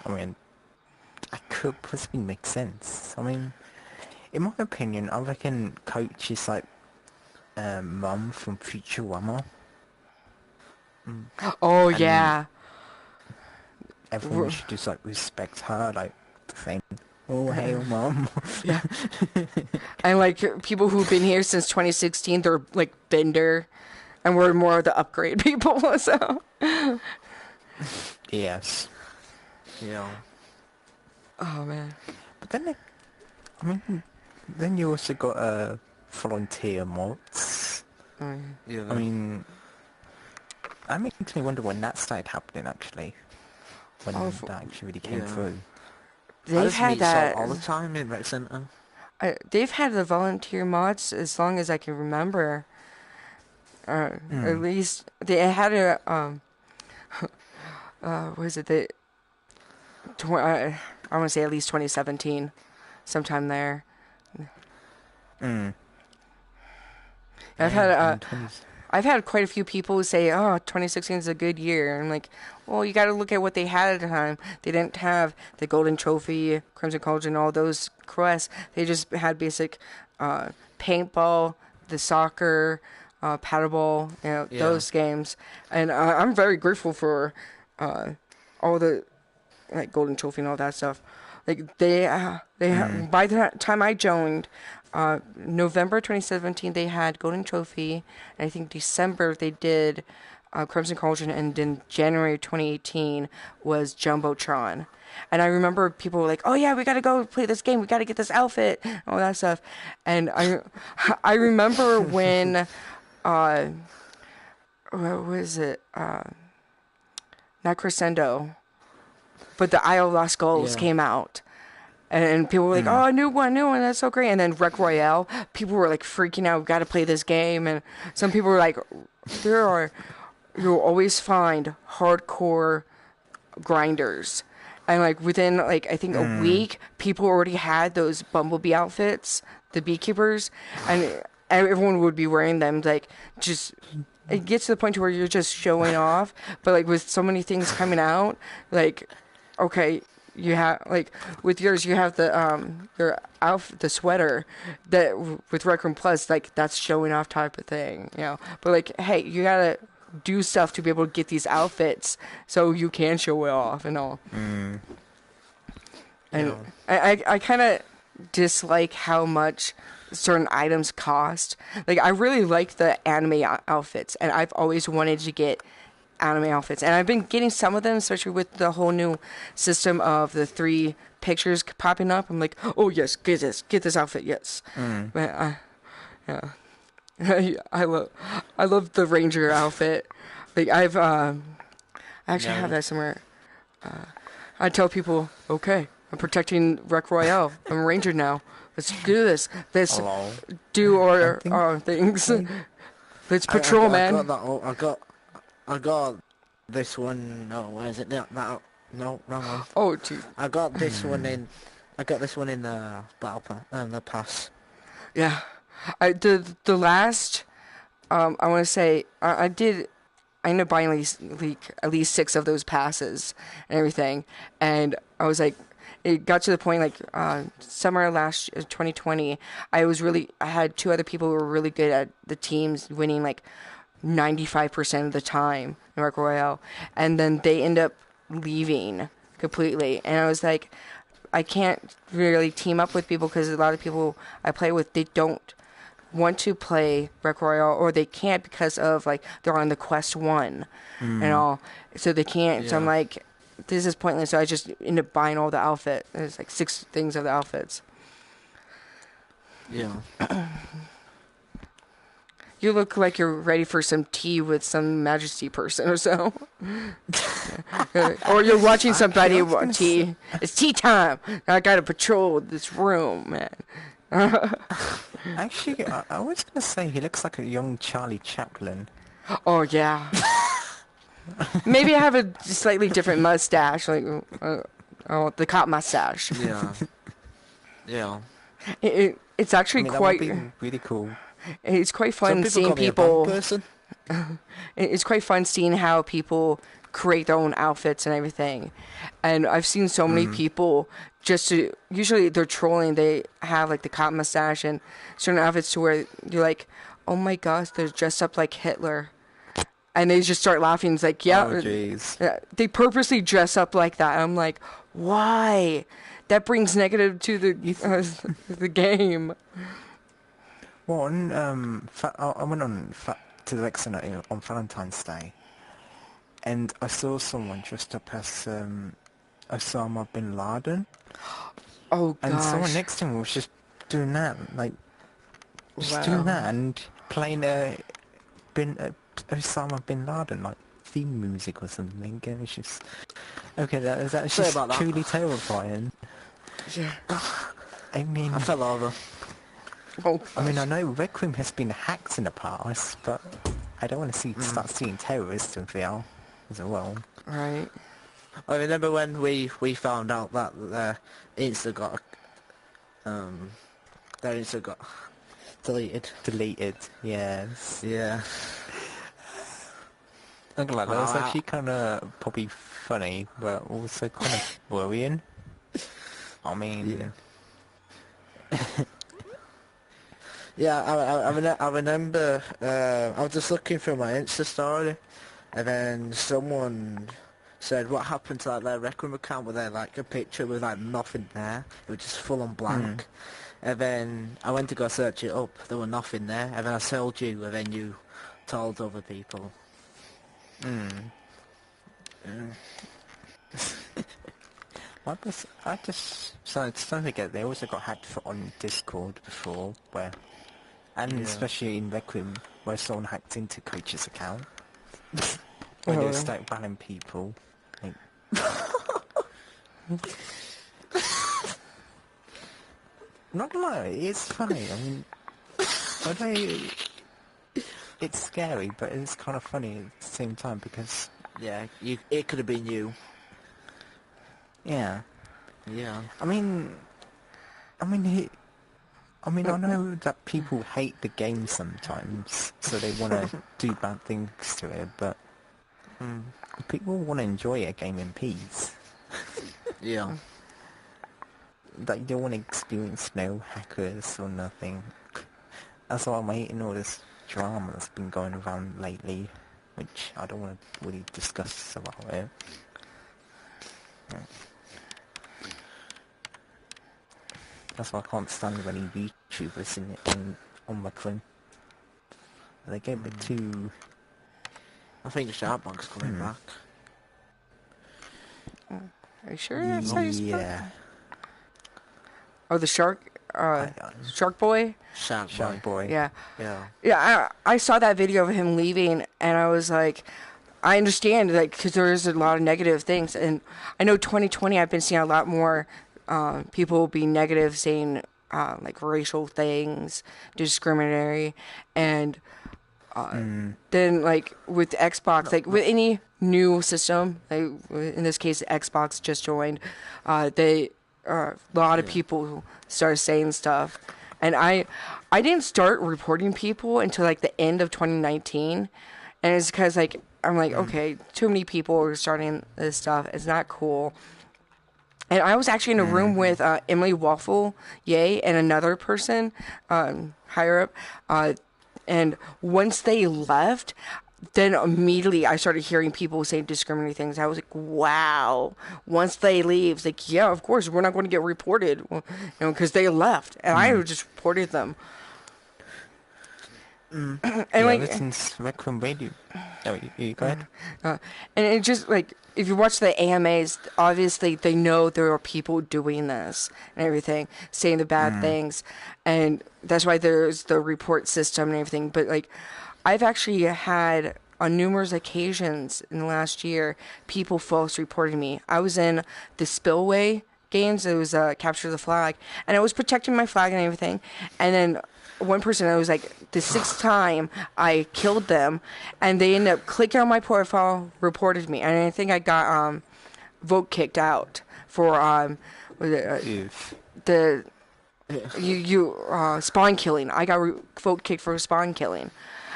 Speaker 2: I mean, that could possibly make sense. I mean, in my opinion, I reckon Coach is like Mum from Futurama.
Speaker 1: Oh
Speaker 2: And
Speaker 1: yeah,
Speaker 2: everyone should just like respect her, like saying, "Oh, hail, Mum."
Speaker 1: yeah. And like people who've been here since 2016, they're like Bender, and we're more of the upgrade people. So
Speaker 2: Yes.
Speaker 4: Yeah.
Speaker 1: oh man,
Speaker 2: But then, I mean, then you also got volunteer mods.
Speaker 4: Yeah.
Speaker 2: I mean, that makes me wonder when that started happening, actually. When
Speaker 1: Oh,
Speaker 2: that actually really came
Speaker 4: yeah.
Speaker 2: through.
Speaker 4: I
Speaker 1: they've
Speaker 4: just
Speaker 1: had
Speaker 4: meet Salt
Speaker 1: that.
Speaker 4: all the time in Rec Centre.
Speaker 1: They've had the volunteer mods as long as I can remember. At least they had a what is it? I want to say at least 2017, sometime there.
Speaker 2: Mm.
Speaker 1: I've
Speaker 2: Yeah,
Speaker 1: had
Speaker 2: in 20...
Speaker 1: I've had quite a few people say, "Oh, 2016 is a good year." I'm like, "Well, you got to look at what they had at the time. They didn't have the Golden Trophy, Crimson Cauldron, all those quests. They just had basic paintball, the soccer, paddleball,
Speaker 4: Yeah.
Speaker 1: those games." And I'm very grateful for all the like Golden Trophy and all that stuff. Like by the time I joined, November 2017 they had Golden Trophy, and I think December they did Crimson Cauldron, and then January 2018 was Jumbotron. And I remember people were like, "Oh yeah, we gotta go play this game. We gotta get this outfit, all that stuff." And I remember when what was it? Not Crescendo, but the Isle of Lost Skulls
Speaker 4: Yeah.
Speaker 1: came out. And people were like, "Oh, a new one, that's so great." And then Rec Royale, people were like freaking out, "Got to play this game." And some people were like, you'll always find hardcore grinders. And like within like I think a week, people already had those bumblebee outfits, the beekeepers, and everyone would be wearing them. Like just it gets to the point to where you're just showing off. But like with so many things coming out, like okay, you have like with yours you have the your outfit, the sweater that with RecRoom Plus, like that's showing off type of thing, but like hey, you gotta do stuff to be able to get these outfits so you can show it off and all. And
Speaker 4: Yeah.
Speaker 1: I kind of dislike how much certain items cost. Like I really like the anime outfits, and I've always wanted to get anime outfits, and I've been getting some of them, especially with the whole new system of the 3 pictures popping up. I'm like, oh yes, get this outfit, yes. But yeah, I love the ranger outfit. Like I actually have that somewhere. I tell people, okay, I'm protecting Rec Royale. I'm a ranger now. Let's do this. Let's
Speaker 2: Hello.
Speaker 1: do our things.
Speaker 2: think-
Speaker 1: Let's patrol, man.
Speaker 4: I got this one. No, where is it? No, wrong one.
Speaker 1: Oh, gee.
Speaker 4: I got this one in. I got this one in the the pass.
Speaker 1: Yeah, the last I want to say I ended up buying at least 6 of those passes and everything, and I was like, it got to the point like summer last 2020, I had 2 other people who were really good at the teams winning like 95% of the time in Rec Royale, and then they end up leaving completely, and I was like, I can't really team up with people because a lot of people I play with, they don't want to play Rec Royale, or they can't because of like they're on the quest 1 and all, so they can't. So I'm like, this is pointless. So I just end up buying all the outfit. There's like 6 things of the outfits.
Speaker 4: Yeah.
Speaker 1: You look like you're ready for some tea with some Majesty person or so. Or you're watching somebody want tea. It's tea time. I gotta patrol this room, man.
Speaker 2: Actually, I was going to say he looks like a young Charlie Chaplin.
Speaker 1: Oh, yeah. Maybe I have a slightly different mustache, like the cop mustache.
Speaker 4: Yeah. Yeah.
Speaker 1: It's actually
Speaker 2: That
Speaker 1: quite.
Speaker 2: would be really cool.
Speaker 1: It's quite
Speaker 4: Some
Speaker 1: fun seeing
Speaker 4: call me a
Speaker 1: people.
Speaker 4: bad person.
Speaker 1: It's quite fun seeing how people create their own outfits and everything. And I've seen so many people usually they're trolling. They have like the cop mustache and certain outfits to where you're like, oh my gosh, they're dressed up like Hitler. And they just start laughing. It's like, yeah,
Speaker 2: Oh, jeez.
Speaker 1: they purposely dress up like that. I'm like, why? That brings negative to the game.
Speaker 2: Well, I went to the Lexington on Valentine's Day, and I saw someone dressed up as Osama bin Laden,
Speaker 1: Oh
Speaker 2: and someone
Speaker 1: gosh.
Speaker 2: next to him was just doing that, like just
Speaker 1: Wow.
Speaker 2: doing that and playing Osama bin Laden like theme music or something. And it's just okay. That's
Speaker 4: Sorry
Speaker 2: just
Speaker 4: about that.
Speaker 2: truly terrifying. I mean,
Speaker 4: I fell over.
Speaker 1: Oh,
Speaker 2: I mean, I know RecRoom has been hacked in the past, but I don't want to start seeing terrorists in VR as well.
Speaker 1: right.
Speaker 4: I remember when we found out that Insta got their Insta got deleted.
Speaker 2: Deleted, yes.
Speaker 4: Yeah.
Speaker 2: Like that was
Speaker 4: Wow.
Speaker 2: actually kind of probably funny, but also kind of worrying. I mean,
Speaker 4: Yeah, I remember, I was just looking through my Insta story, and then someone said, what happened to like, their RecRoom account with their, like, a picture with, like, nothing there, it was just full on blank, and then I went to go search it up, there was nothing there, and then I told you, and then you told other people.
Speaker 2: I just so don't forget they also got hacked on Discord before, and especially in RecRoom where someone hacked into Coach's account when they start banning people. Like, not gonna lie, it's funny. I mean, it's scary, but it's kind of funny at the same time because
Speaker 4: Yeah, it could have been you.
Speaker 2: yeah.
Speaker 4: Yeah.
Speaker 2: I mean, I know that people hate the game sometimes, so they want to do bad things to it, but people want to enjoy a game in peace.
Speaker 4: Yeah.
Speaker 2: Like, they don't want to experience no hackers or nothing. That's why I'm hating all this drama that's been going around lately, which I don't want to really discuss about it. Yeah. That's why I can't stand any YouTubers on my phone. They get a bit too...
Speaker 4: I think Sharpbunk's coming back.
Speaker 1: Are you sure that's how you spell it?
Speaker 2: Yeah.
Speaker 1: Oh, the shark, Shark Boy?
Speaker 2: Shark Boy.
Speaker 1: Yeah.
Speaker 4: Yeah.
Speaker 1: Yeah, I saw that video of him leaving, and I was like, I understand, like, because there's a lot of negative things, and I know 2020 I've been seeing a lot more people be negative, saying, like, racial things, discriminatory, and then, like, with Xbox, like, with any new system, like, in this case, Xbox just joined, a lot of people started saying stuff, and I didn't start reporting people until like the end of 2019, and it's because like I'm like, okay, too many people are starting this stuff. It's not cool. And I was actually in a room with Emily Waffle, Yay, and another person higher up, and once they left, then immediately I started hearing people saying discriminatory things. I was like, wow. Once they leave, it's like, yeah, of course, we're not going to get reported, because they left. And I just reported them. And
Speaker 2: ever since RecRoom Radio... Oh, you go ahead.
Speaker 1: And it just, like, if you watch the AMAs, obviously they know there are people doing this and everything, saying the bad things. And that's why there's the report system and everything. But, like, I've actually had, on numerous occasions in the last year, people false reporting me. I was in the Spillway games. It was Capture the Flag. And I was protecting my flag and everything. And then one person, I was like, the sixth time I killed them. And they ended up clicking on my profile, reported me. And I think I got vote kicked out for the... spawn killing. I got vote kicked for spawn killing.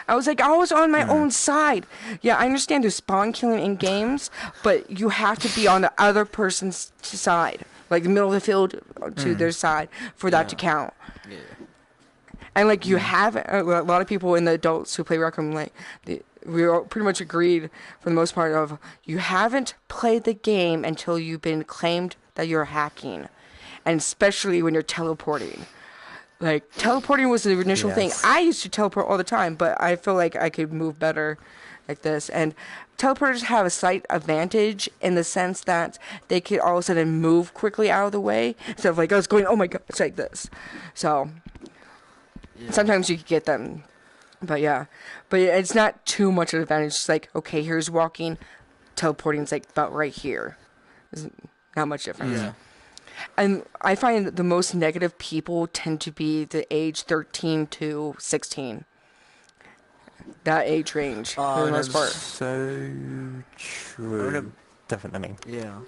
Speaker 1: I was like, I was on my own side. Yeah, I understand there's spawn killing in games, but you have to be on the other person's side, like the middle of the field to their side, for that to count.
Speaker 4: Yeah.
Speaker 1: And like you have a lot of people in the adults who play RecRoom, like we all pretty much agreed for the most part of you haven't played the game until you've been claimed that you're hacking, and especially when you're teleporting. Like, teleporting was the initial thing. I used to teleport all the time, but I feel like I could move better like this. And teleporters have a slight advantage in the sense that they could all of a sudden move quickly out of the way instead of like us going, oh my god, it's like this. So, sometimes you could get them. But yeah. But it's not too much of an advantage. It's like, okay, here's walking. Teleporting's like about right here. There's not much difference.
Speaker 4: Yeah.
Speaker 1: And I find the most negative people tend to be the age 13 to 16. That age range, for the most part.
Speaker 2: So true. Definitely.
Speaker 4: Yeah.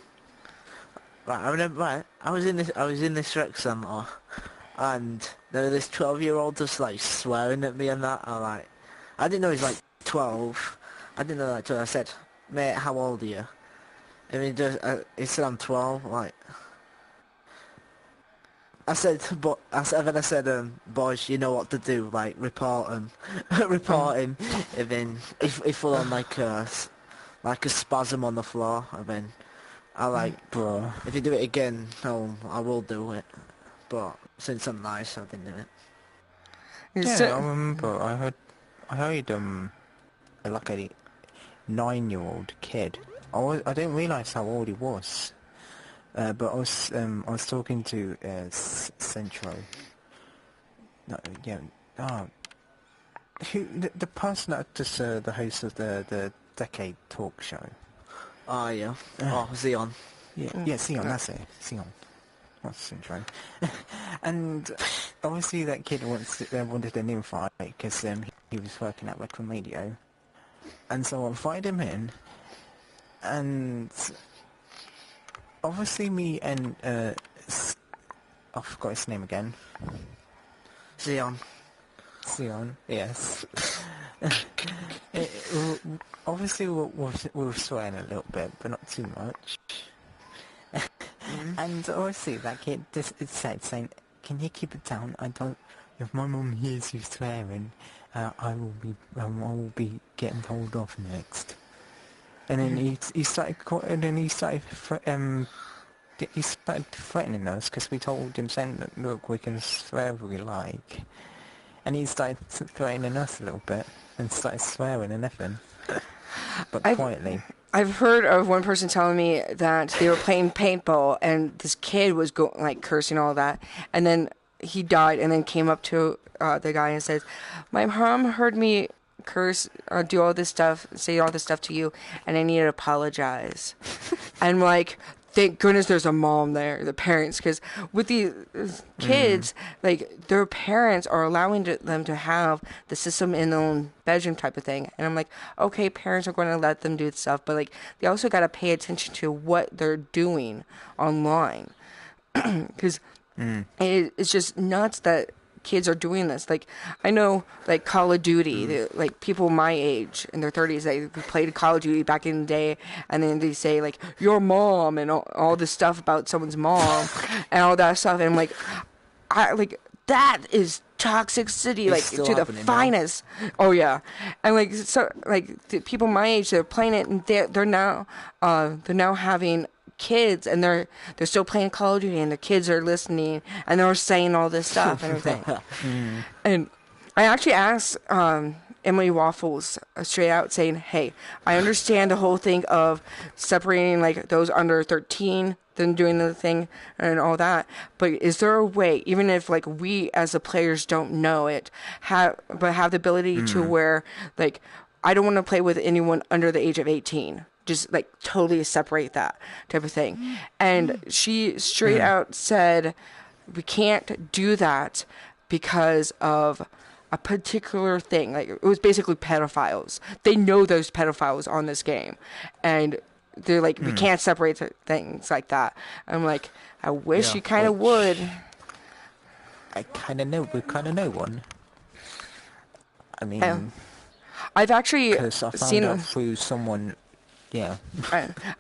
Speaker 4: Right, I remember. Right, I was in this rec centre, and there was this 12-year-old just like swearing at me and that. I didn't know he's like 12. I didn't know that till I said, "Mate, how old are you?" And he said, "I'm 12." Like, I said, boys, you know what to do. Like, report him, report him. And then he full on like a spasm on the floor. And then
Speaker 2: Bro.
Speaker 4: if you do it again, I will do it. But since I'm nice, I didn't do it.
Speaker 2: Yeah, I remember. I heard like a 9-year-old kid. I didn't realise how old he was. But I was talking to Centro. No, yeah. The person that just the host of the Decade Talk Show.
Speaker 4: Oh yeah. Zion.
Speaker 2: Yeah, Sion. That's it. Sion. That's Centro. And obviously that kid wanted an invite because he was working at RecRoom Radio, and so I invited him in, and obviously me and I forgot his name again.
Speaker 4: Zion, yes.
Speaker 2: Obviously we were swearing a little bit, but not too much. And obviously that kid just said, saying, "Can you keep it down? If my mum hears you swearing, I will be getting told off next." And then he started threatening us because we told him, saying that, "Look, we can swear if we like." And he started threatening us a little bit and started swearing and everything, but quietly.
Speaker 1: I've heard of one person telling me that they were playing paintball and this kid was cursing all that, and then he died and then came up to the guy and says, "My mom heard me curse, do all this stuff, say all this stuff to you, and I need to apologize." And like, thank goodness there's a mom there, the parents, because with the kids, like, their parents are allowing them to have the system in their own bedroom type of thing. And I'm like, okay, parents are going to let them do stuff, but like, they also got to pay attention to what they're doing online. Because it's just nuts that kids are doing this. Like, I know, like, Call of Duty, like, people my age in their 30s, they played Call of Duty back in the day, and then they say, like, your mom, and all this stuff about someone's mom, and all that stuff, and I'm like, that is toxicity, like, to the finest. Now. Oh, yeah. And, like, so, like, the people my age, they're playing it, and they're now having kids, and they're still playing Call of Duty, and the kids are listening, and they're saying all this stuff and everything. And I actually asked Emily Waffles straight out, saying, "Hey, I understand the whole thing of separating like those under 13, then doing the thing and all that, but is there a way, even if like we as the players don't know it, have the ability to where like I don't want to play with anyone under the age of 18." Just like totally separate that type of thing. And she straight out said, "We can't do that because of a particular thing." Like, it was basically pedophiles. They know there's pedophiles on this game, and they're like, "We can't separate things like that." I'm like, I wish you kind of would.
Speaker 2: We kind of know one. I mean,
Speaker 1: I've actually
Speaker 2: because I found out through someone. Yeah.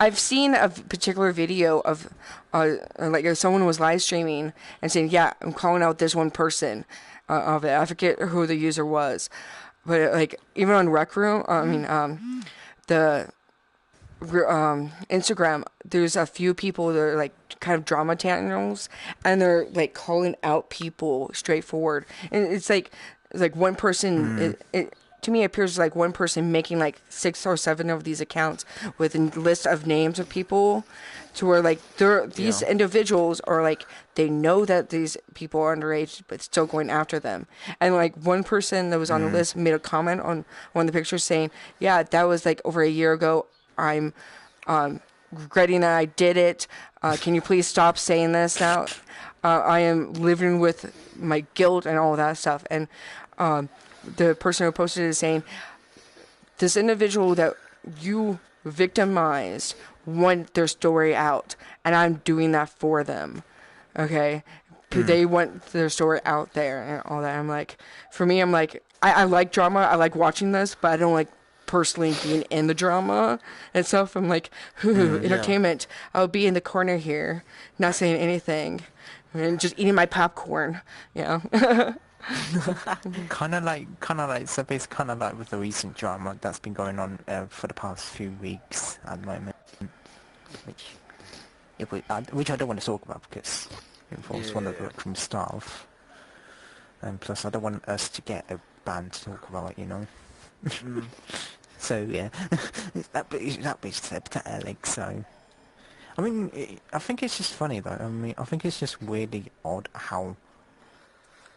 Speaker 1: I've seen a particular video of like if someone was live streaming and saying, "Yeah, I'm calling out this one person of it." I forget who the user was, but like even on RecRoom, the Instagram, there's a few people that are like kind of drama channels, and they're like calling out people straightforward, and it's like one person. To me, it appears like one person making like 6 or 7 of these accounts with a list of names of people, to where like these individuals are like, they know that these people are underage, but still going after them. And like one person that was on the list made a comment on one of the pictures saying, "Yeah, that was like over a year ago. I'm regretting that I did it. Can you please stop saying this now? I am living with my guilt and all that stuff. And the person who posted it is saying, this individual that you victimized want their story out, and I'm doing that for them. Okay? They want their story out there and all that. I'm like, for me, I'm like, I like drama. I like watching this, but I don't like personally being in the drama and stuff. I'm like, entertainment. I'll be in the corner here, not saying anything, and just eating my popcorn.
Speaker 2: Kind of like, so basically kind of like with the recent drama that's been going on for the past few weeks at the moment, which I don't want to talk about because it involves one of the RecRoom staff, and plus I don't want us to get a ban to talk about it, you know. So yeah, that being said, pathetic. So, I mean, I think it's just funny though. I mean, I think it's just weirdly odd how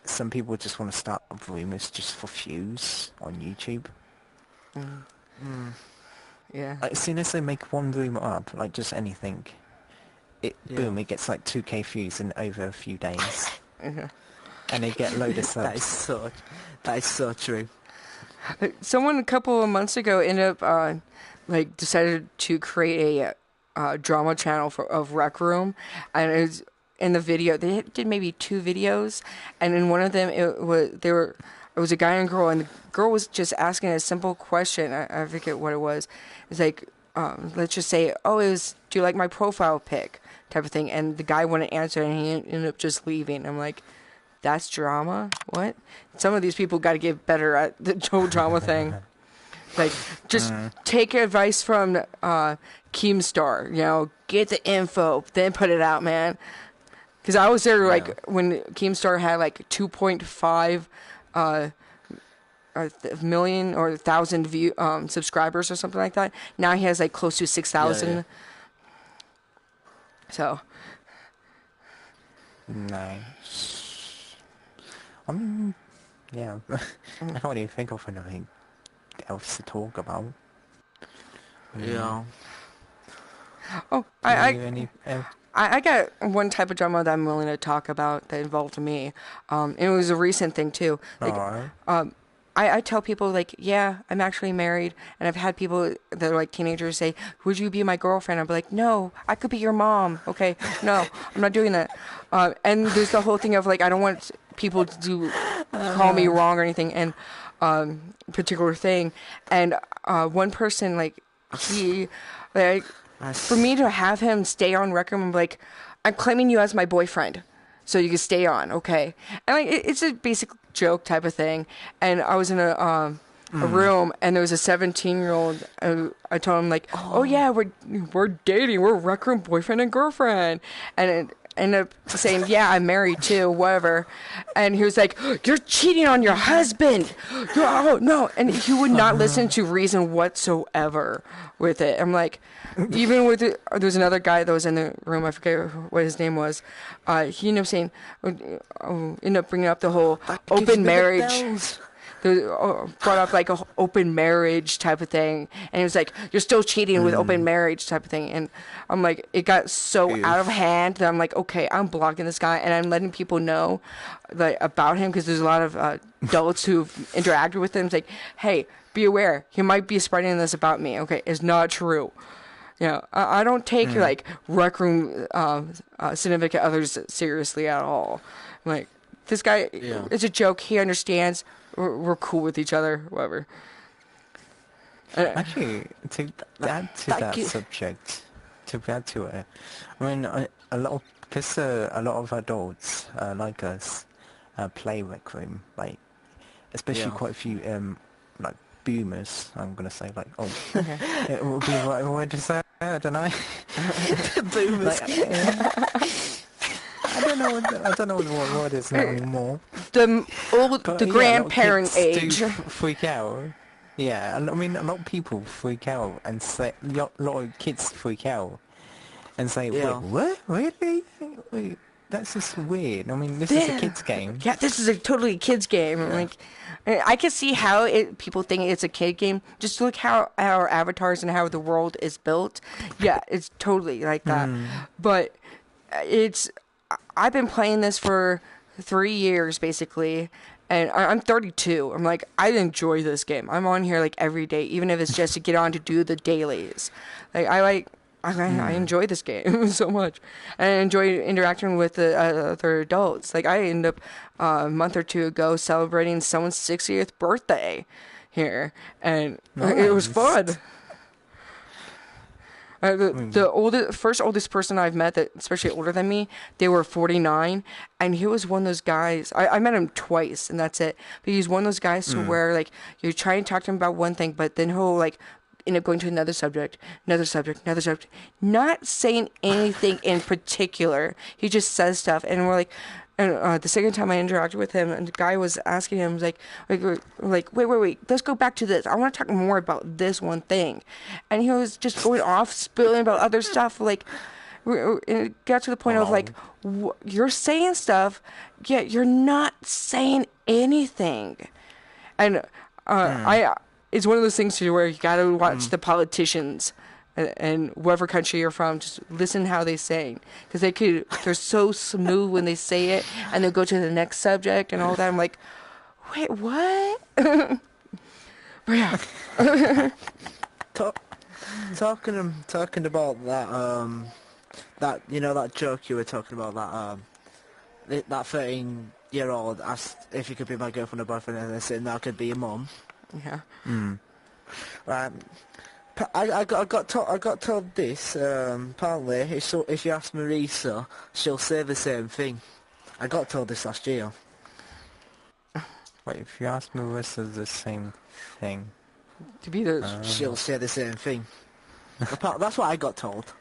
Speaker 2: some people just want to start rumors just for views on YouTube.
Speaker 1: Yeah.
Speaker 2: Like, as soon as they make one rumor up, like just anything, boom, it gets like 2k views in over a few days. And they get load of subs.
Speaker 4: That is so true.
Speaker 1: Someone a couple of months ago ended up decided to create a drama channel of RecRoom, and it was in the video they did maybe 2 videos, and in one of them it was a guy and girl, and the girl was just asking a simple question. I forget what it was. It's like, let's just say, do you like my profile pic, type of thing, and the guy wouldn't answer, and he ended up just leaving. I'm like, that's drama? What? Some of these people got to get better at the whole drama thing. Like, just take advice from Keemstar. Get the info, then put it out, man. Because I was there when Keemstar had 2.5 million or 1,000 subscribers or something like that. Now he has close to 6,000.
Speaker 4: Yeah.
Speaker 1: So.
Speaker 2: Nice. Yeah. I can't even think of anything else to talk about.
Speaker 4: Yeah.
Speaker 1: Oh, I got one type of drama that I'm willing to talk about that involved me. And it was a recent thing too. I tell people yeah, I'm actually married, and I've had people that are teenagers say, "Would you be my girlfriend?" I'll be like, "No, I could be your mom." Okay, no, I'm not doing that. And there's the whole thing of I don't want people to call me wrong or anything, and particular thing. And one person he for me to have him stay on RecRoom, I'm like, I'm claiming you as my boyfriend, so you can stay on, okay? And it's a basic joke type of thing. And I was in a room, and there was a 17-year-old. I told him oh yeah, we're dating, we're RecRoom boyfriend and girlfriend, and it ended up saying, yeah, I'm married too, whatever. And he was like, you're cheating on your husband. Oh no, and he would not listen to reason whatsoever with it. I'm like, even with it, there was another guy that was in the room, I forget what his name was. He ended up saying, ended up bringing up the whole open marriage. Brought up a open marriage type of thing, and he was like, you're still cheating with open marriage type of thing. And I'm like, it got so out of hand that I'm like, okay, I'm blocking this guy, and I'm letting people know about him, because there's a lot of adults who've interacted with him. It's like, hey, be aware, he might be spreading this about me. Okay, it's not true. I don't take RecRoom significant others seriously at all. I'm this guy, it's a joke, he understands. We're cool with each other, whatever.
Speaker 2: Actually, to add to that subject, to add to it, I mean, a lot of adults like us play RecRoom, especially quite a few boomers. I'm gonna say it would be the right word to say. I don't know.
Speaker 4: Boomers.
Speaker 2: I don't know what word is now anymore.
Speaker 1: The grandparent age.
Speaker 2: Freak out. Yeah, I mean, a lot of people freak out and say, a lot of kids freak out and say, wait, what? Really? Wait. that's just weird. I mean, this is a kid's game.
Speaker 1: Yeah, this is a totally kid's game. I'm like, I can see how people think it's a kid game. Just look how our avatars and how the world is built. Yeah, it's totally like that. But I've been playing this for 3 years basically, and I'm 32. I'm like, I enjoy this game. I'm on here like every day, even if it's just to get on to do the dailies. I enjoy this game so much, and I enjoy interacting with the other adults. Like, I ended up a month or two ago celebrating someone's 60th birthday here, and it was fun. The first oldest person I've met, that especially older than me, they were 49, and he was one of those guys. I met him twice, and that's it. But he's one of those guys to where, like, you try and talk to him about one thing, but then he'll, like, end up going to another subject, not saying anything in particular. He just says stuff, and we're like, and the second time I interacted with him, and the guy was asking him, like, wait, let's go back to this. I want to talk more about this one thing, and he was just going off, spilling about other stuff, like. It got to the point of like, you're saying stuff, yet you're not saying anything, and it's one of those things too where you gotta watch the politicians and whatever country you're from, just listen how they sing, because they're so smooth when they say it, and they'll go to the next subject and all that. I'm like, wait, what? But yeah.
Speaker 4: Talking about that that joke you were talking about, that 13-year-old asked if you could be my girlfriend or boyfriend, and they're saying that I could be your mum.
Speaker 1: Yeah.
Speaker 4: Right. I got told this. Apparently, if you ask Marisa, she'll say the same thing. I got told this last year.
Speaker 2: Wait, if you ask Marissa the same thing,
Speaker 1: To be the
Speaker 4: she'll say the same thing. That's what I got told.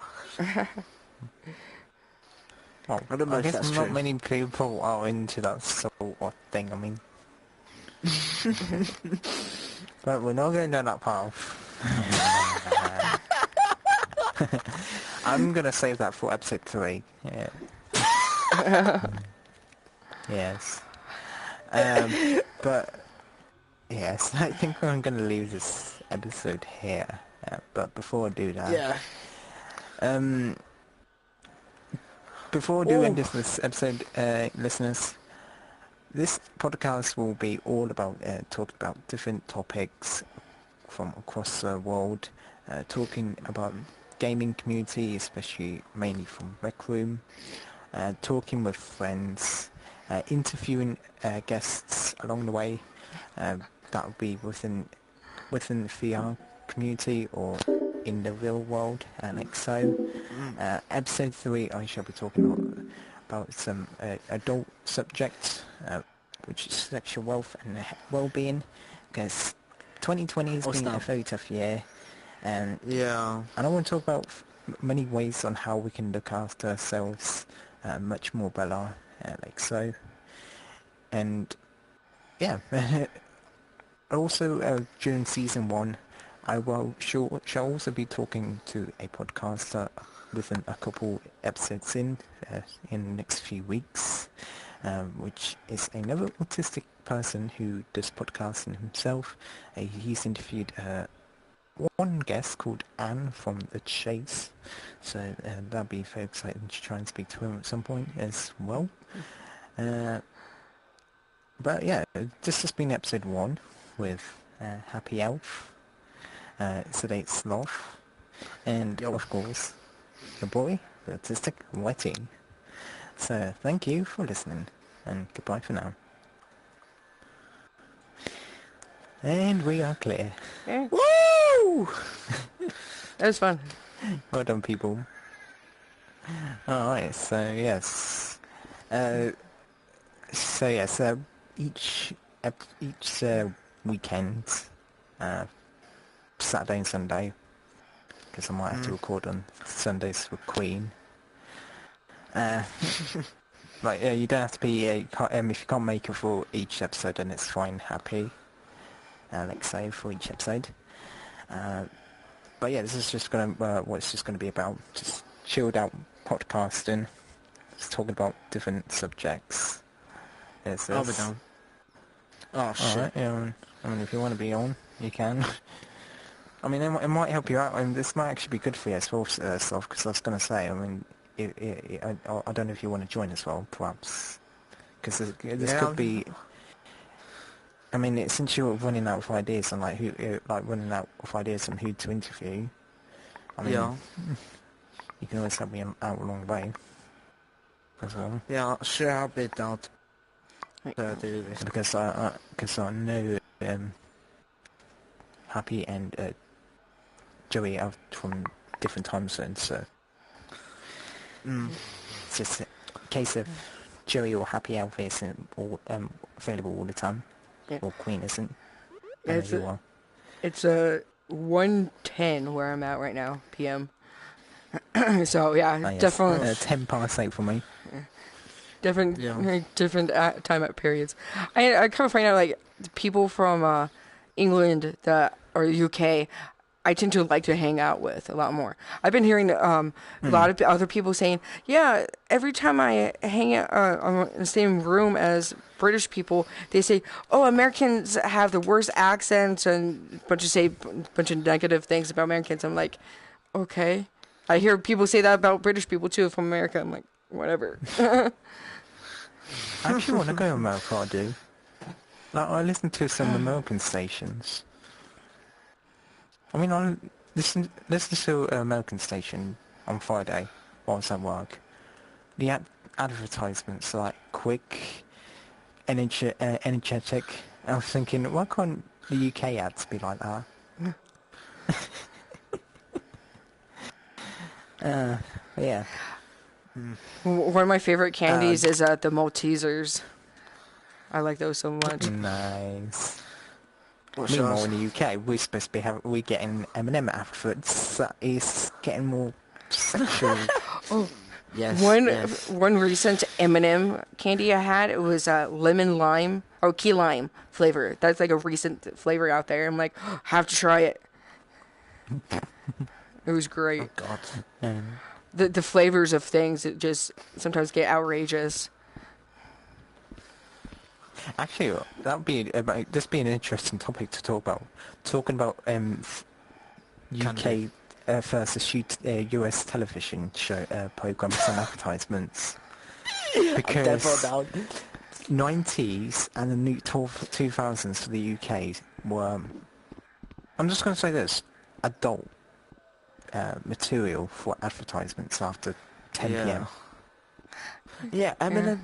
Speaker 2: well,
Speaker 4: I don't know if
Speaker 2: guess
Speaker 4: that's
Speaker 2: not
Speaker 4: true.
Speaker 2: many people are into that sort of thing. I mean, but we're not going down that path. I'm gonna save that for episode 3. Yeah. Yes. But yes, I think I'm gonna leave this episode here. But before I do that, before I do end this episode, listeners, this podcast will be all about talking about different topics from across the world, talking about gaming community, especially mainly from RecRoom, talking with friends, interviewing guests along the way. That will be within the VR community or in the real world, like so. Episode 3, I shall be talking about some adult subjects, which is sexual wealth and well-being, because 2020 has been a very tough year, and I want to talk about many ways on how we can look after ourselves much more better, like so. And yeah, also during season 1, I shall also be talking to a podcaster within a couple episodes in the next few weeks, which is another autistic person who does podcasting himself. He's interviewed one guest called Anne from The Chase, so that'll be very exciting to try and speak to him at some point as well. But yeah, this has been episode 1 with Happy Elf, Sedate Sloth, and of course, the boy, the autistic Letty. So thank you for listening, and goodbye for now. And we are clear.
Speaker 1: Yeah.
Speaker 4: Woo!
Speaker 1: That was fun.
Speaker 2: Well done, people. Alright, so yes. Each weekend, Saturday and Sunday, because I might have to record on Sundays for Queen. You don't have to be, if you can't make it for each episode, then it's fine, happy. Let's say for each episode. But yeah, this is just gonna what it's just gonna be about, just chilled out podcasting, just talking about different subjects. There's
Speaker 4: I'll be
Speaker 2: this.
Speaker 4: down. Oh shit.
Speaker 2: Alright, yeah, I mean, if you want to be on, you can. I mean, it might help you out, and this might actually be good for you as well, Sloth, because I was going to say, I mean, I don't know if you want to join as well, perhaps. Because this could be... I mean, since you're running out of ideas on, like, running out of ideas on who to interview, I mean, you can always help me out along the way, as well.
Speaker 4: Yeah, sure, I'll be down to do this.
Speaker 2: Because I know Happy and Joey are from different time zones, so it's just a case of Joey or Happy Elf isn't available all the time, or Queen isn't.
Speaker 1: Yeah, it's 1:10 where I'm at right now, PM. So yeah,
Speaker 2: yes.
Speaker 1: definitely
Speaker 2: 10 past 8 for me.
Speaker 1: different time at periods. I kind of find out like people from England that or UK, I tend to like to hang out with a lot more. I've been hearing a lot of other people saying, yeah, every time I hang out I'm in the same room as British people, they say, oh, Americans have the worst accents and bunch of negative things about Americans. I'm like, okay. I hear people say that about British people too from America. I'm like, whatever.
Speaker 2: I actually want to go to America, I do. Like, I listen to some American stations. I mean, I listen to an American station on Friday while I was at work. The advertisements are like quick, energetic. I was thinking, why can't the UK ads be like that? Yeah.
Speaker 1: One of my favorite candies is the Maltesers. I like those so much.
Speaker 2: Nice. Meanwhile, in the UK, we're supposed to be getting M&M afterwards. That is getting more sexual.
Speaker 1: Oh,
Speaker 4: Yes.
Speaker 1: One recent M&M candy I had, it was lemon lime or key lime flavor. That's like a recent flavor out there. I'm like, have to try it. It was great.
Speaker 4: Oh God.
Speaker 1: The flavors of things it just sometimes get outrageous.
Speaker 2: Actually, that would be this be an interesting topic to talk about. Talking about UK versus US television show programs and advertisements. Because 90s and the new 2000s for the UK were, I'm just going to say this, adult material for advertisements after 10 p.m.
Speaker 4: Yeah, Eminem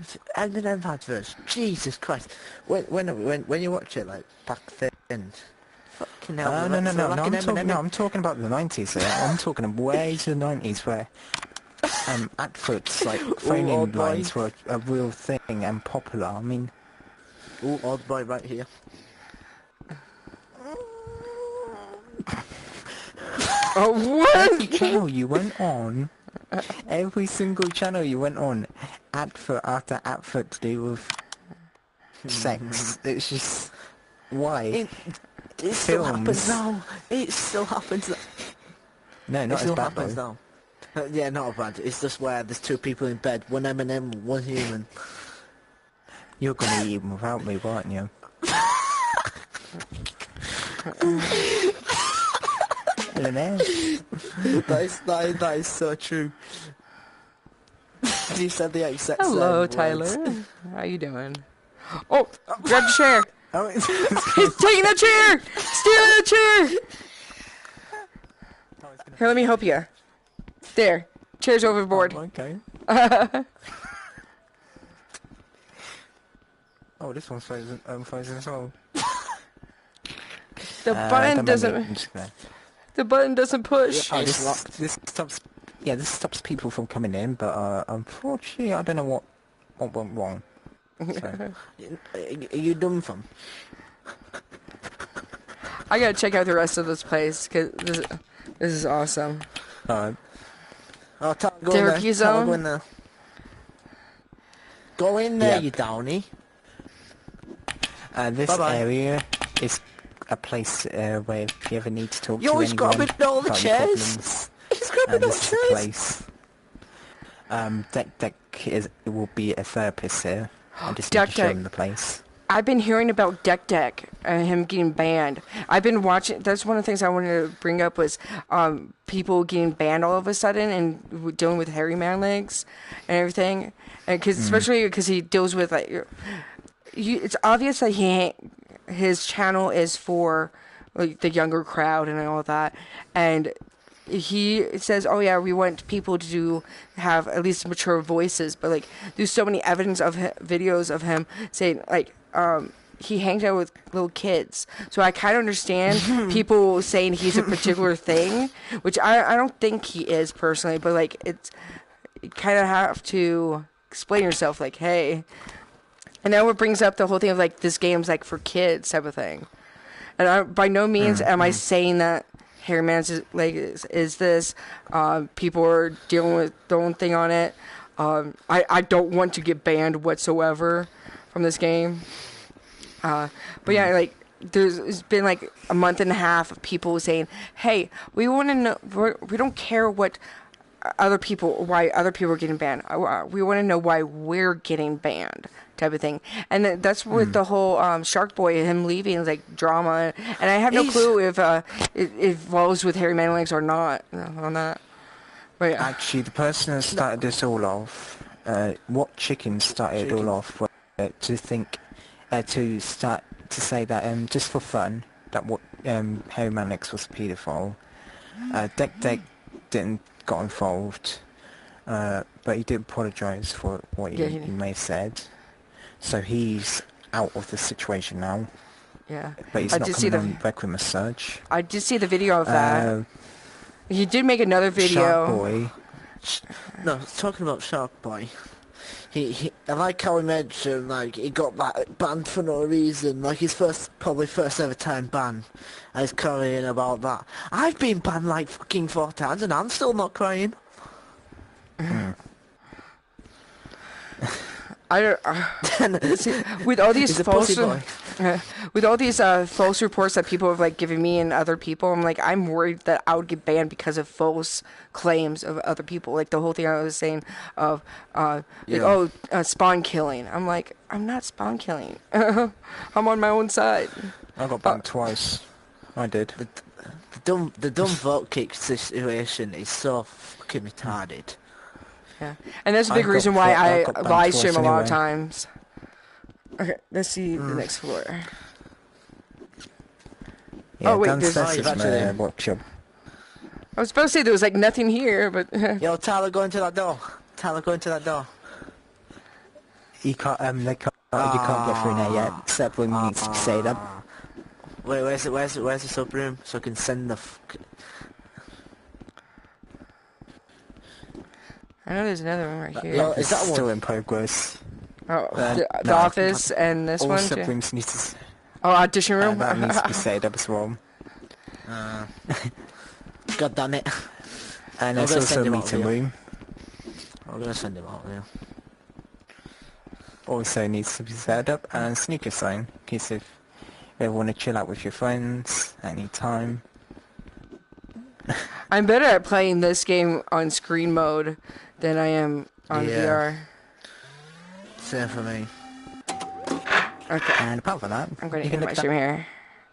Speaker 4: adverts. Jesus Christ! When you watch it like back then, fucking hell.
Speaker 2: No, I'm talking about the 90s. I'm talking way to the 90s where adverts like phone-in lines were a real thing and popular. I mean,
Speaker 4: old boy right here.
Speaker 1: Oh, what?
Speaker 2: Every channel you went on, every single channel you went on, advert after advert to do with sex. It's just why?
Speaker 4: It still happens now. It still happens.
Speaker 2: No, not as bad though.
Speaker 4: Now. Yeah, not bad. It's just where there's two people in bed, one M&M, one human.
Speaker 2: You're gonna eat them without me, aren't you?
Speaker 4: That is so true. You said the exact same
Speaker 1: Hello,
Speaker 4: words.
Speaker 1: Tyler. How you doing? Oh, grab the chair.
Speaker 2: Oh,
Speaker 1: He's taking the chair. Stealing the chair. Here, let me help you. There. Chair's overboard.
Speaker 2: Oh, okay. Oh, this one's frozen as well.
Speaker 1: The button doesn't. The button doesn't push.
Speaker 2: Oh, this stops. Yeah, this stops people from coming in, but unfortunately, I don't know what went wrong. So.
Speaker 4: Are you done from?
Speaker 1: I gotta check out the rest of this place because this is awesome.
Speaker 2: Alright.
Speaker 4: Oh, go
Speaker 1: Therapy
Speaker 4: in there.
Speaker 1: zone?
Speaker 4: Go in there. Go in there,
Speaker 2: Yep.
Speaker 4: you downy.
Speaker 2: This
Speaker 4: Bye-bye.
Speaker 2: area is a place where if you ever need to talk
Speaker 4: Yo,
Speaker 2: to
Speaker 4: he's
Speaker 2: anyone
Speaker 4: grabbing all the
Speaker 2: about your
Speaker 4: chairs.
Speaker 2: problems,
Speaker 4: He's grabbing all the
Speaker 2: this is the
Speaker 4: chairs.
Speaker 2: place. Deck will be a therapist here. I just need
Speaker 1: Deck
Speaker 2: to show
Speaker 1: Deck.
Speaker 2: him the place.
Speaker 1: I've been hearing about Deck and him getting banned. I've been watching. That's one of the things I wanted to bring up was people getting banned all of a sudden and dealing with hairy man legs and everything. And especially because he deals with like, it's obvious that his channel is for like the younger crowd and all that, and he says, "Oh yeah, we want people to have at least mature voices," but like, there's so many evidence of videos of him saying like, he hangs out with little kids. So I kind of understand people saying he's a particular thing, which I don't think he is personally, but like you kind of have to explain yourself, like, hey. And now it brings up the whole thing of like this game's like for kids type of thing. And by no means am I saying that Hairy Man's like is this. People are dealing with their own thing on it. I don't want to get banned whatsoever from this game. But yeah, like there's been like a month and a half of people saying, "Hey, we want to know. We don't care what why other people are getting banned. We want to know why we're getting banned." Type of thing, and that's with the whole Shark Boy, him leaving, like drama, and I have no clue if it involves with hairy man legs or not on that. But yeah.
Speaker 2: Actually, the person that started this all off, what chicken started all off, to start to say that just for fun that what hairy man legs was a paedophile. Deck didn't got involved, but he did apologise for what he may have said. So he's out of the situation now.
Speaker 1: Yeah.
Speaker 2: But he's not coming on RecRoom as such.
Speaker 1: I did see the video of that. He did make another video.
Speaker 2: Shark Boy.
Speaker 4: No, talking about Shark Boy. I like how he mentioned, like, he got banned for no reason. Like, his probably first ever time ban. I was crying about that. I've been banned like fucking 4 times and I'm still not crying.
Speaker 1: With all these false reports that people have like given me and other people, I'm like, I'm worried that I would get banned because of false claims of other people. Like the whole thing I was saying of spawn killing. I'm like, I'm not spawn killing. I'm on my own side.
Speaker 2: I got banned twice. I did.
Speaker 4: The dumb vote kick situation is so fucking retarded.
Speaker 1: Yeah, and that's a big reason why I live stream a lot of times. Okay, let's see the next floor.
Speaker 2: Yeah,
Speaker 1: wait,
Speaker 2: downstairs is my workshop.
Speaker 1: I was supposed to say there was like nothing here, but
Speaker 4: Yo, Tyler, go into that door. Tyler, go into that door.
Speaker 2: You can't. You can't get through there yet. Except when we need to say that.
Speaker 4: Wait, where's the sub room so I can send the.
Speaker 1: I know there's another one right here.
Speaker 2: Yeah, is that still in progress?
Speaker 1: Oh, the office and this one too.
Speaker 2: Rooms need to.
Speaker 1: Oh, audition room.
Speaker 2: That needs to be set up as well.
Speaker 4: God damn it!
Speaker 2: And there's also a meeting room.
Speaker 4: I'm gonna send him out there.
Speaker 2: Also needs to be set up, and sneaker sign in case if you ever want to chill out with your friends anytime.
Speaker 1: I'm better at playing this game on screen mode than I am on VR.
Speaker 4: Same for me.
Speaker 1: Okay.
Speaker 2: And apart from that,
Speaker 1: I'm going to end my stream here.